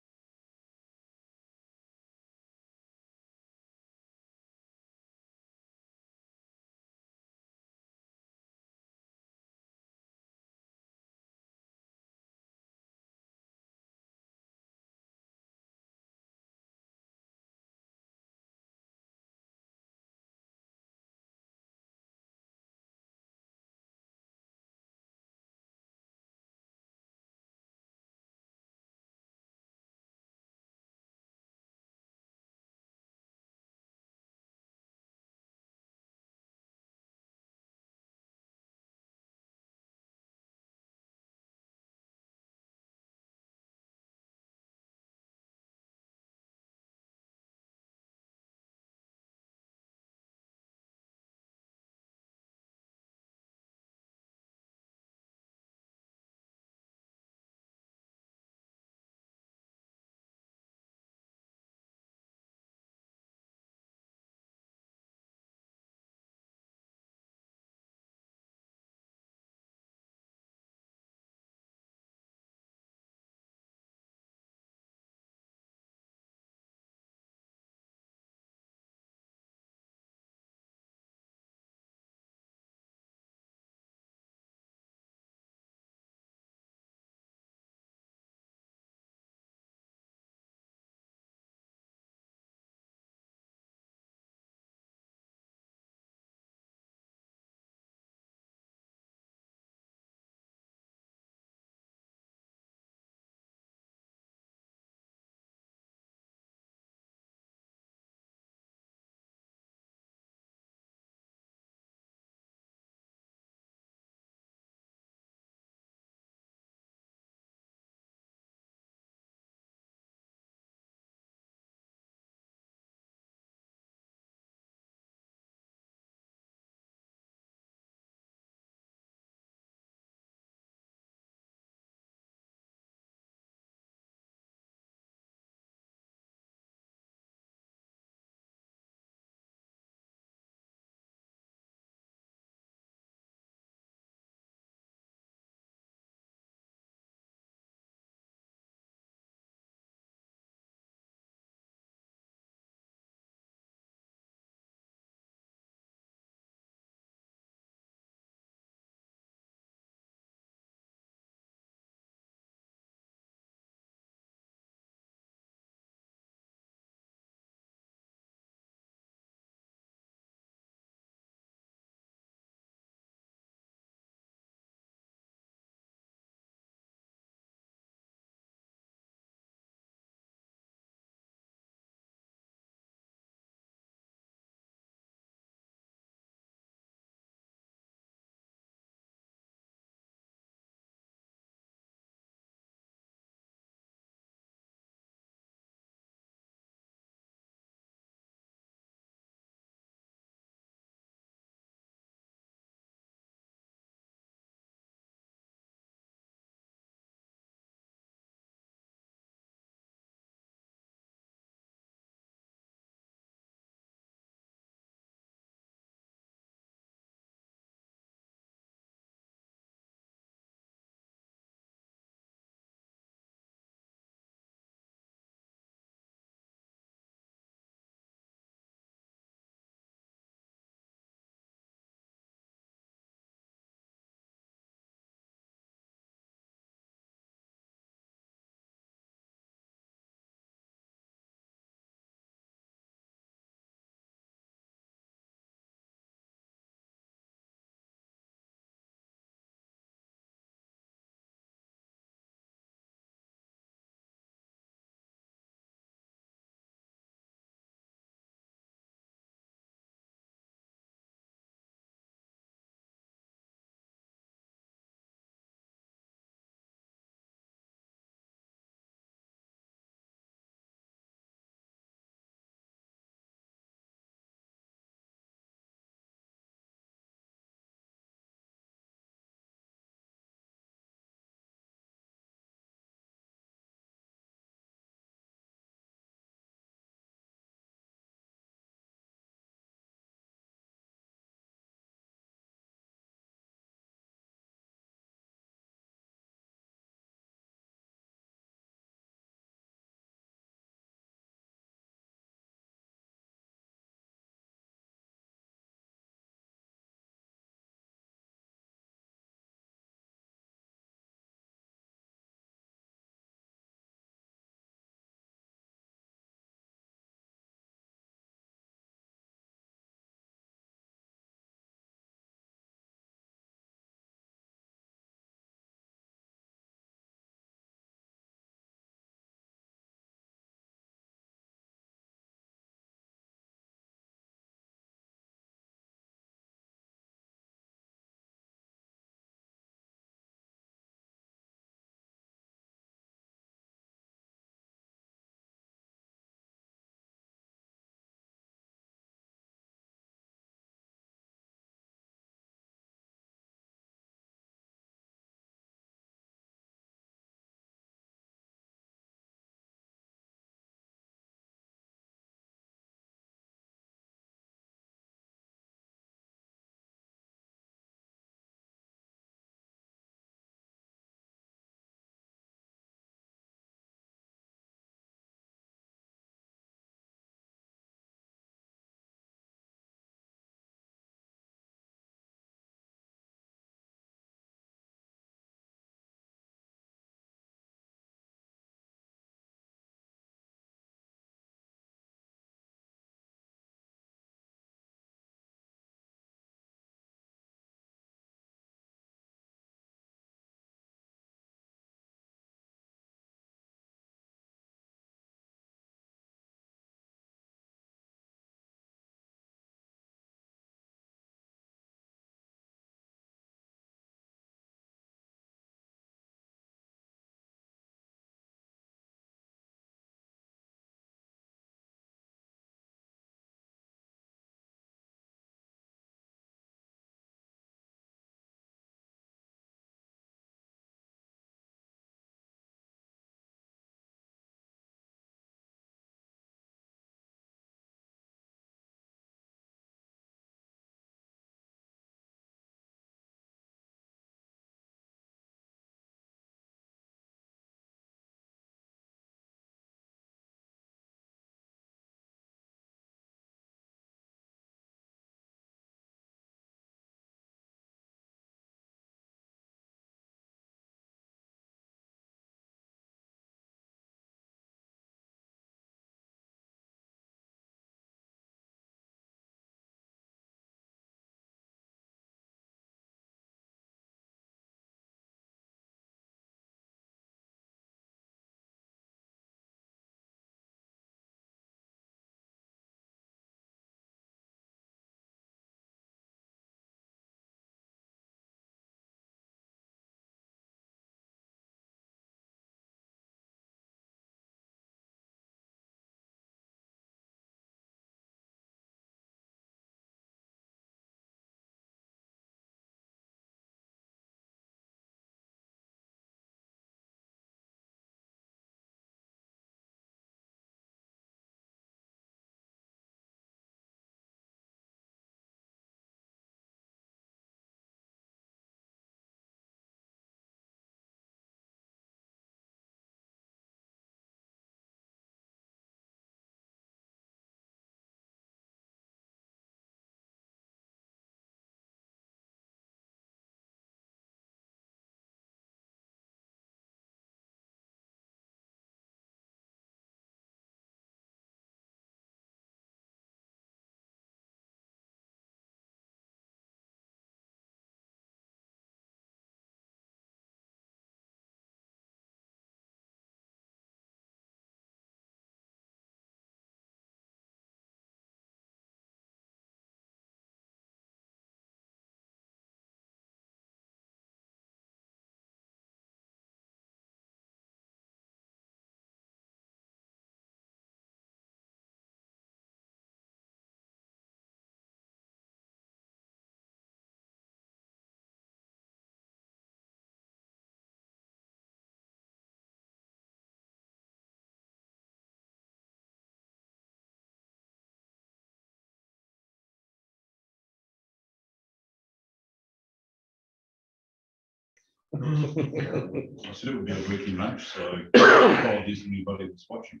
I said it would be a working lunch, so apologies to anybody that's watching.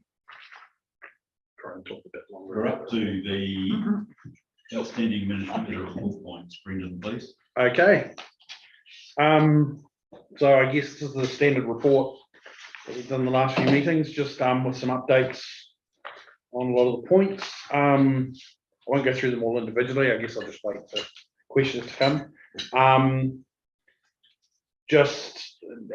Try and talk a bit longer. We're up to the outstanding management report points. Brendan, please. Okay. So I guess this is the standard report that we've done the last few meetings, just with some updates on a lot of the points. I won't go through them all individually. I guess I'll just wait for questions to come. Just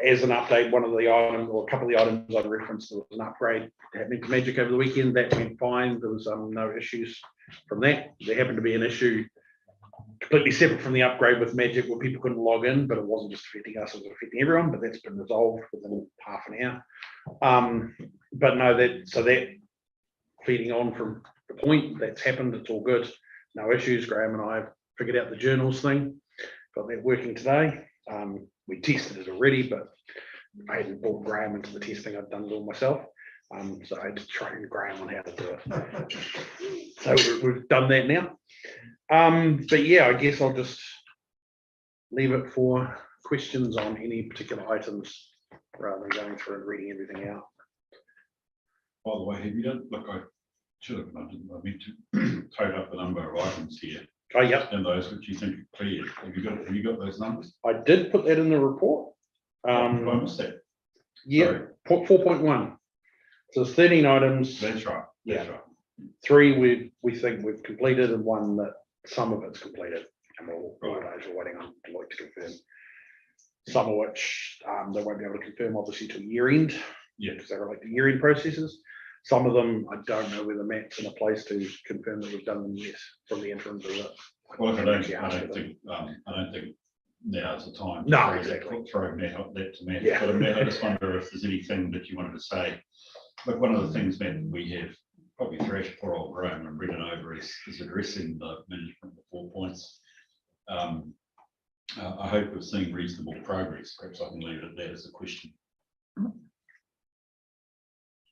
as an update, one of the items or a couple of the items I referenced, there was an upgrade happening to Magic over the weekend. That went fine. There was no issues from that. There happened to be an issue completely separate from the upgrade with Magic where people couldn't log in, but it wasn't just affecting us, it was affecting everyone, but that's been resolved within half an hour. But no, that feeding on from the point, that's happened, it's all good. No issues. Graham and I have figured out the journals thing, got that working today. We tested it already, but I hadn't brought Graham into the testing, I'd done it all myself. So I had to train Graham on how to do it. So we've done that now. But yeah, I guess I'll just leave it for questions on any particular items rather than going through and reading everything out. By the way, have you done, look, I should have, I meant to total up the number of items here. Oh, yeah. And those which you think are cleared. Have you got those numbers? I did put that in the report. Have I missed that? Yeah, 4.1. So there's 13 items. That's right. That's Yeah. right. 3 we think we've completed, and 1 that some of it's completed. And we're waiting on Deloitte to confirm. Some of which they won't be able to confirm obviously till year end. Yeah. Because they're like the year end processes. Some of them, I don't know whether Matt's in a place to confirm that we've done them yet from the interim visit. Well, I don't think now's the time. to No, throw exactly. Throw Matt up that to Matt. Yeah. But Matt, I just wonder if there's anything that you wanted to say. But one of the things, Matt, we have probably thrashed poor old Graham and Brendan over is addressing the management of 4 points. I hope we've seen reasonable progress. Perhaps I can leave it at that as a question.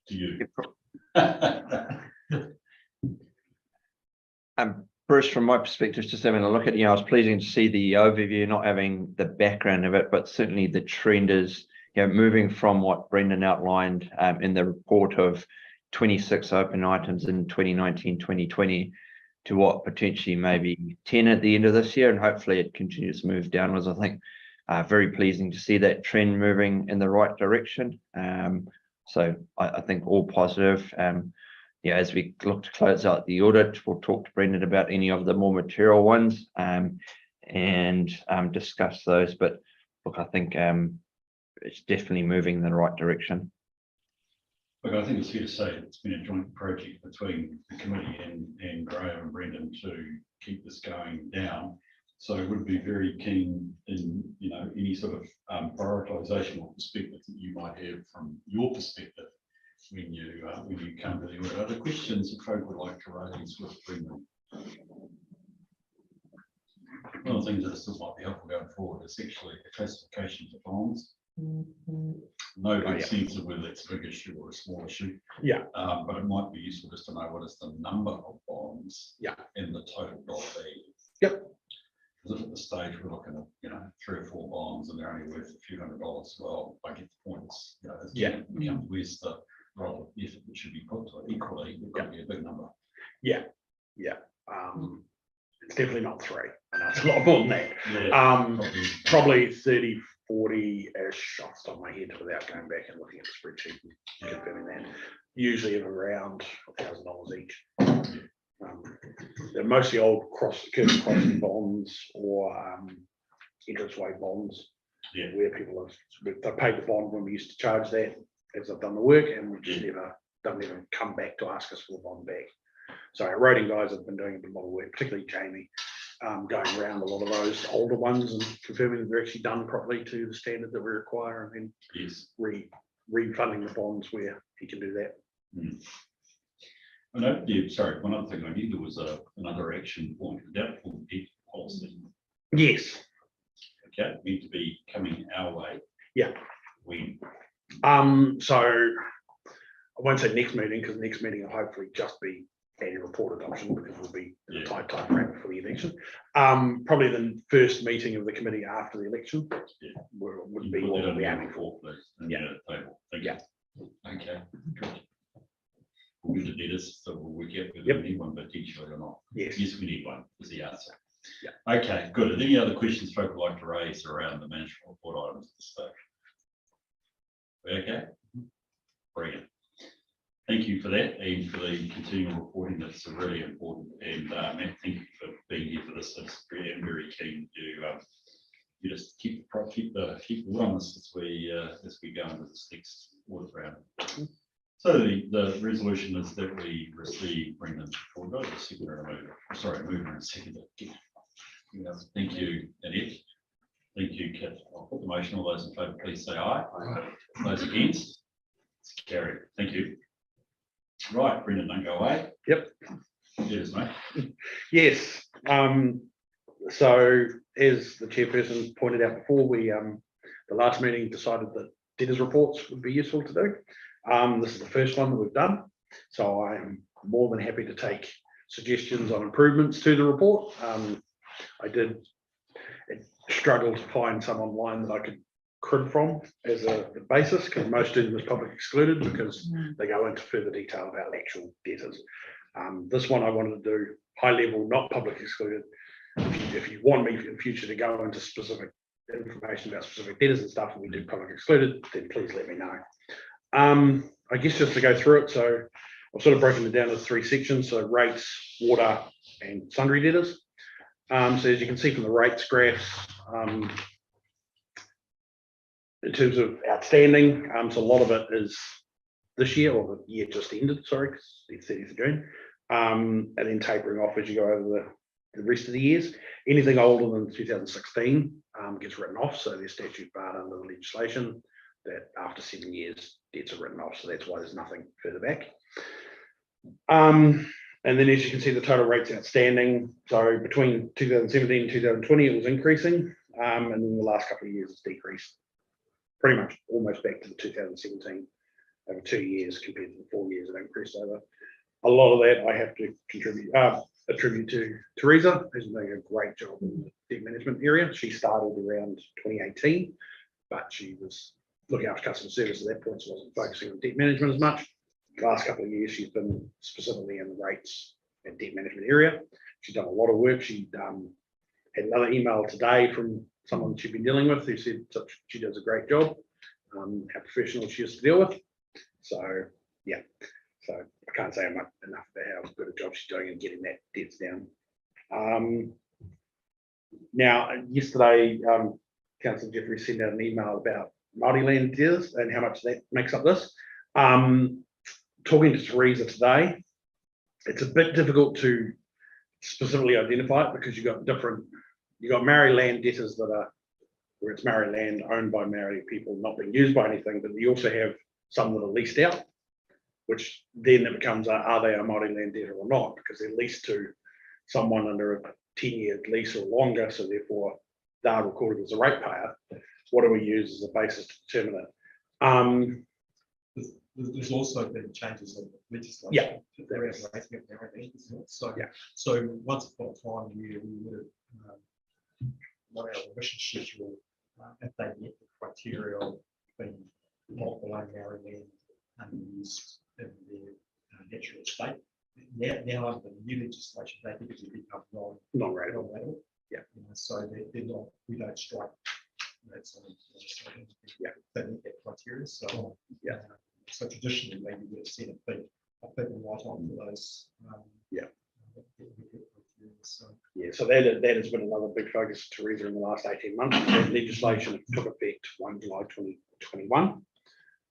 To you. Bruce, from my perspective, just having a look at, I was pleasing to see the overview, not having the background of it, but certainly the trend is, moving from what Brendan outlined in the report of 26 open items in 2019, 2020 to what potentially maybe 10 at the end of this year, and hopefully it continues to move downwards. I think very pleasing to see that trend moving in the right direction. So I think all positive. As we look to close out the audit, we'll talk to Brendan about any of the more material ones and discuss those. But look, I think it's definitely moving in the right direction. Look, I think it's fair to say it's been a joint project between the committee and Graham and Brendan to keep this going down. So would be very keen in any sort of prioritisation or perspective that you might have from your perspective when you come to the audit. Other questions that folk would like to raise with Brendan? One of the things that still might be helpful going forward is actually the classification of bonds. No good sense of whether it's a big issue or a small issue. Yeah. But it might be useful just to know what is the number of bonds. Yeah. In the total dollar value. Yep. Because at the stage we're looking at 3 or 4 bonds and they're only worth a few $100. Well, I get the point. Where's the role of effort that should be put to it? Equally, it could be a big number. Yeah. It's definitely not 3. I know it's a lot more than that. Yeah, Probably 30, 40-ish off the top of my head without going back and looking at the spreadsheet and confirming that. Usually around $1,000 each. They're mostly old curtain crossing bonds or entranceway bonds. Yeah. Where people they paid the bond when we used to charge that as they've done the work, and we just don't even come back to ask us for the bond back. So our rating guys have been doing a bit of work, particularly Jamie, going around a lot of those older ones and confirming that they're actually done properly to the standard that we require, and then refunding the bonds where he can do that. I know, sorry, one other thing I knew there was another action point, doubtful debt policy. Yes. Okay, meant to be coming our way. Yeah. When? So I won't say next meeting, because next meeting will hopefully just be annual report adoption, because we'll be in a Yeah. tight timeframe for the election. Probably the first meeting of the committee after the election Yeah. would You be put what that we'll on be the aiming for. report, please, and Yeah. get it at the table. Thank you. Yeah. Okay. Good. We'll get the debtors, so we'll work out whether Yep. we need one potentially or not. Yes. Yes, we need one, is the answer. Yeah. Okay, good. Are there any other questions folk would like to raise around the management report items at this stage? We okay? Brilliant. Thank you for that and for the continual reporting. That's really important. And Matt, thank you for being here for this. It's very, I'm very keen to you just keep the wellness as we go into this next audit round. So the resolution is that we receive Brendan's report. Go to the seconder and mover. Sorry, mover and seconder. Yeah. Thank you, Annette. Thank you, Kit. I'll put the motion. All those in favour, please say aye. Aye. Those against? It's carried. Thank you. Right, Brendan, don't go away. Yep. Cheers, mate. Yes. So as the chairperson pointed out before, we the last meeting decided that debtors reports would be useful to do. This is the first one that we've done, so I am more than happy to take suggestions on improvements to the report. I did struggle to find some online that I could crib from as a basis, because most of them was public excluded because they go into further detail about actual debtors. This one I wanted to do high level, not public excluded. If you want me in future to go into specific information about specific debtors and stuff, and we do public excluded, then please let me know. I guess just to go through it, so I've sort of broken it down into 3 sections, so rates, water, and sundry debtors. So as you can see from the rates graphs, in terms of outstanding, so a lot of it is this year, or the year just ended, sorry, because it's 30th of June, and then tapering off as you go over the rest of the years. Anything older than 2016 gets written off, so there's statute barred under the legislation that after 7 years debts are written off, so that's why there's nothing further back. And then as you can see, the total rates outstanding, so between 2017 and 2020 it was increasing, and then the last couple of years it's decreased pretty much almost back to the 2017 over 2 years compared to the 4 years it increased over. A lot of that I have to attribute to Teresa, who's doing a great job in the debt management area. She started around 2018, but she was looking after customer service at that point, so wasn't focusing on debt management as much. The last couple of years, she's been specifically in the rates and debt management area. She's done a lot of work. She had another email today from someone she'd been dealing with who said she does a great job, how professional she is to deal with. So, yeah, so I can't say enough about how good a job she's doing in getting that debts down. Now, yesterday, Councillor Jeffrey sent out an email about Māori land debtors and how much that makes up this. Talking to Teresa today, it's a bit difficult to specifically identify it because you've got Maori land debtors that are where it's Maori land owned by Maori people, not being used by anything, but you also have some that are leased out, which then it becomes are they a Māori land debtor or not, because they're leased to someone under a 10-year lease or longer, so therefore they're recorded as a ratepayer. What do we use as a basis to determine it? There's also been changes in legislation. Yeah. Around rating of their own entities. So, Yeah. so once upon a time, we would have what our remission schedule, if they met the criteria of being not below Maori land unused in their natural state. Now under the new legislation, they typically become Non-rateable. non-rateable. Yeah. So they're not, we don't strike. Yeah. They meet that criteria. So yeah. So traditionally, maybe we've seen a big right on for those. Yeah. So Yeah, so that has been another big focus of Teresa in the last 18 months. That legislation took effect 1 July 2021.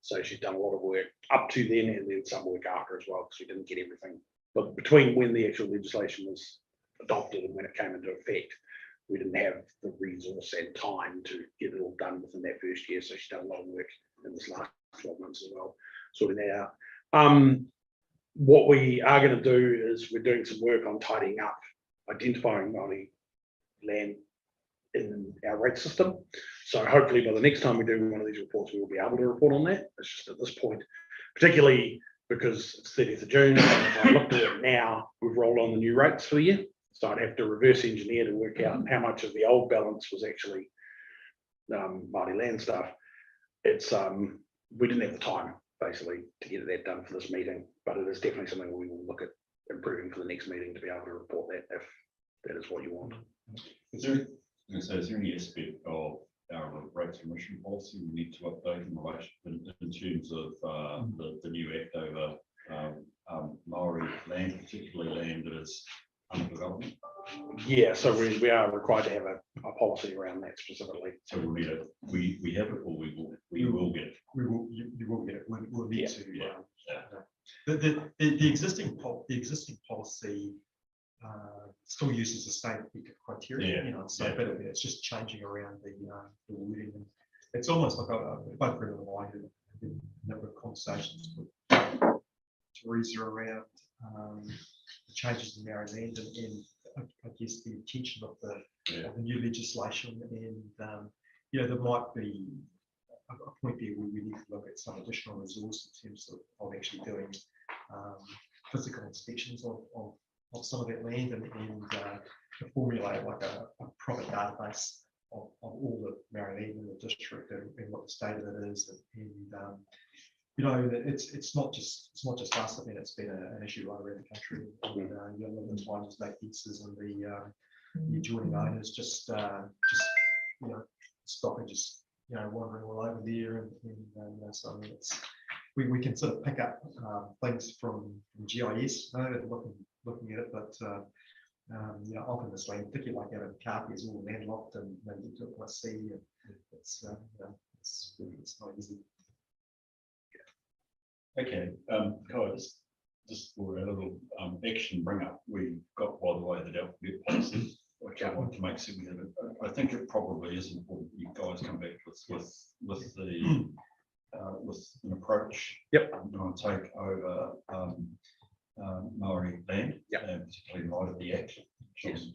So she's done a lot of work up to then and then some work after as well, because we didn't get everything. But between when the actual legislation was adopted and when it came into effect, we didn't have the resource and time to get it all done within that first year. So she's done a lot of work in this last 12 months as well, sorting that out. What we are going to do is we're doing some work on tidying up, identifying Māori land in our rate system. So hopefully by the next time we do one of these reports, we will be able to report on that. It's just at this point, particularly because it's 30th of June. If I looked at it now, we've rolled on the new rates for the year. So I'd have to reverse engineer to work out how much of the old balance was actually Māori land stuff. It's we didn't have the time basically to get that done for this meeting, but it is definitely something we will look at improving for the next meeting to be able to report that if that is what you want. Is there any aspect of our rates and remission policy we need to update in relation in terms of the new act over Maori land, particularly land that is under development? Yeah, so we are required to have a policy around that specifically. So we need it. We have it, or we will get it. You will get it. We'll need Yeah. to. Yeah. The existing policy still uses the same criteria, Yeah. so Yeah. but it's just changing around the wording. And it's almost like both Brendan and I had a number of conversations with Teresa around the changes in Maori land and I guess the intention of the new legislation, and there might be a point there where we need to look at some additional resource in terms of actually doing physical inspections of some of that land and to formulate like a proper database of all the Maori land in the district and what the state of it is, and it's not just us. I mean, it's been an issue right around the country. And, a lot of the time, just make fences and the adjoining owners just stop and just wandering all over there, and so I mean, we can sort of pick up things from GIS, looking at it, but often this land, particularly like out of Karpi, is all landlocked and you do it by sea, and it's not easy. Okay, Kai, just for a little action bring up, we got, by the way, the alphabet policy, which I want to make significant. I think it probably is important you guys come back with an approach. Yep. And take over Maori land, Yep. particularly in light of the act. Yes.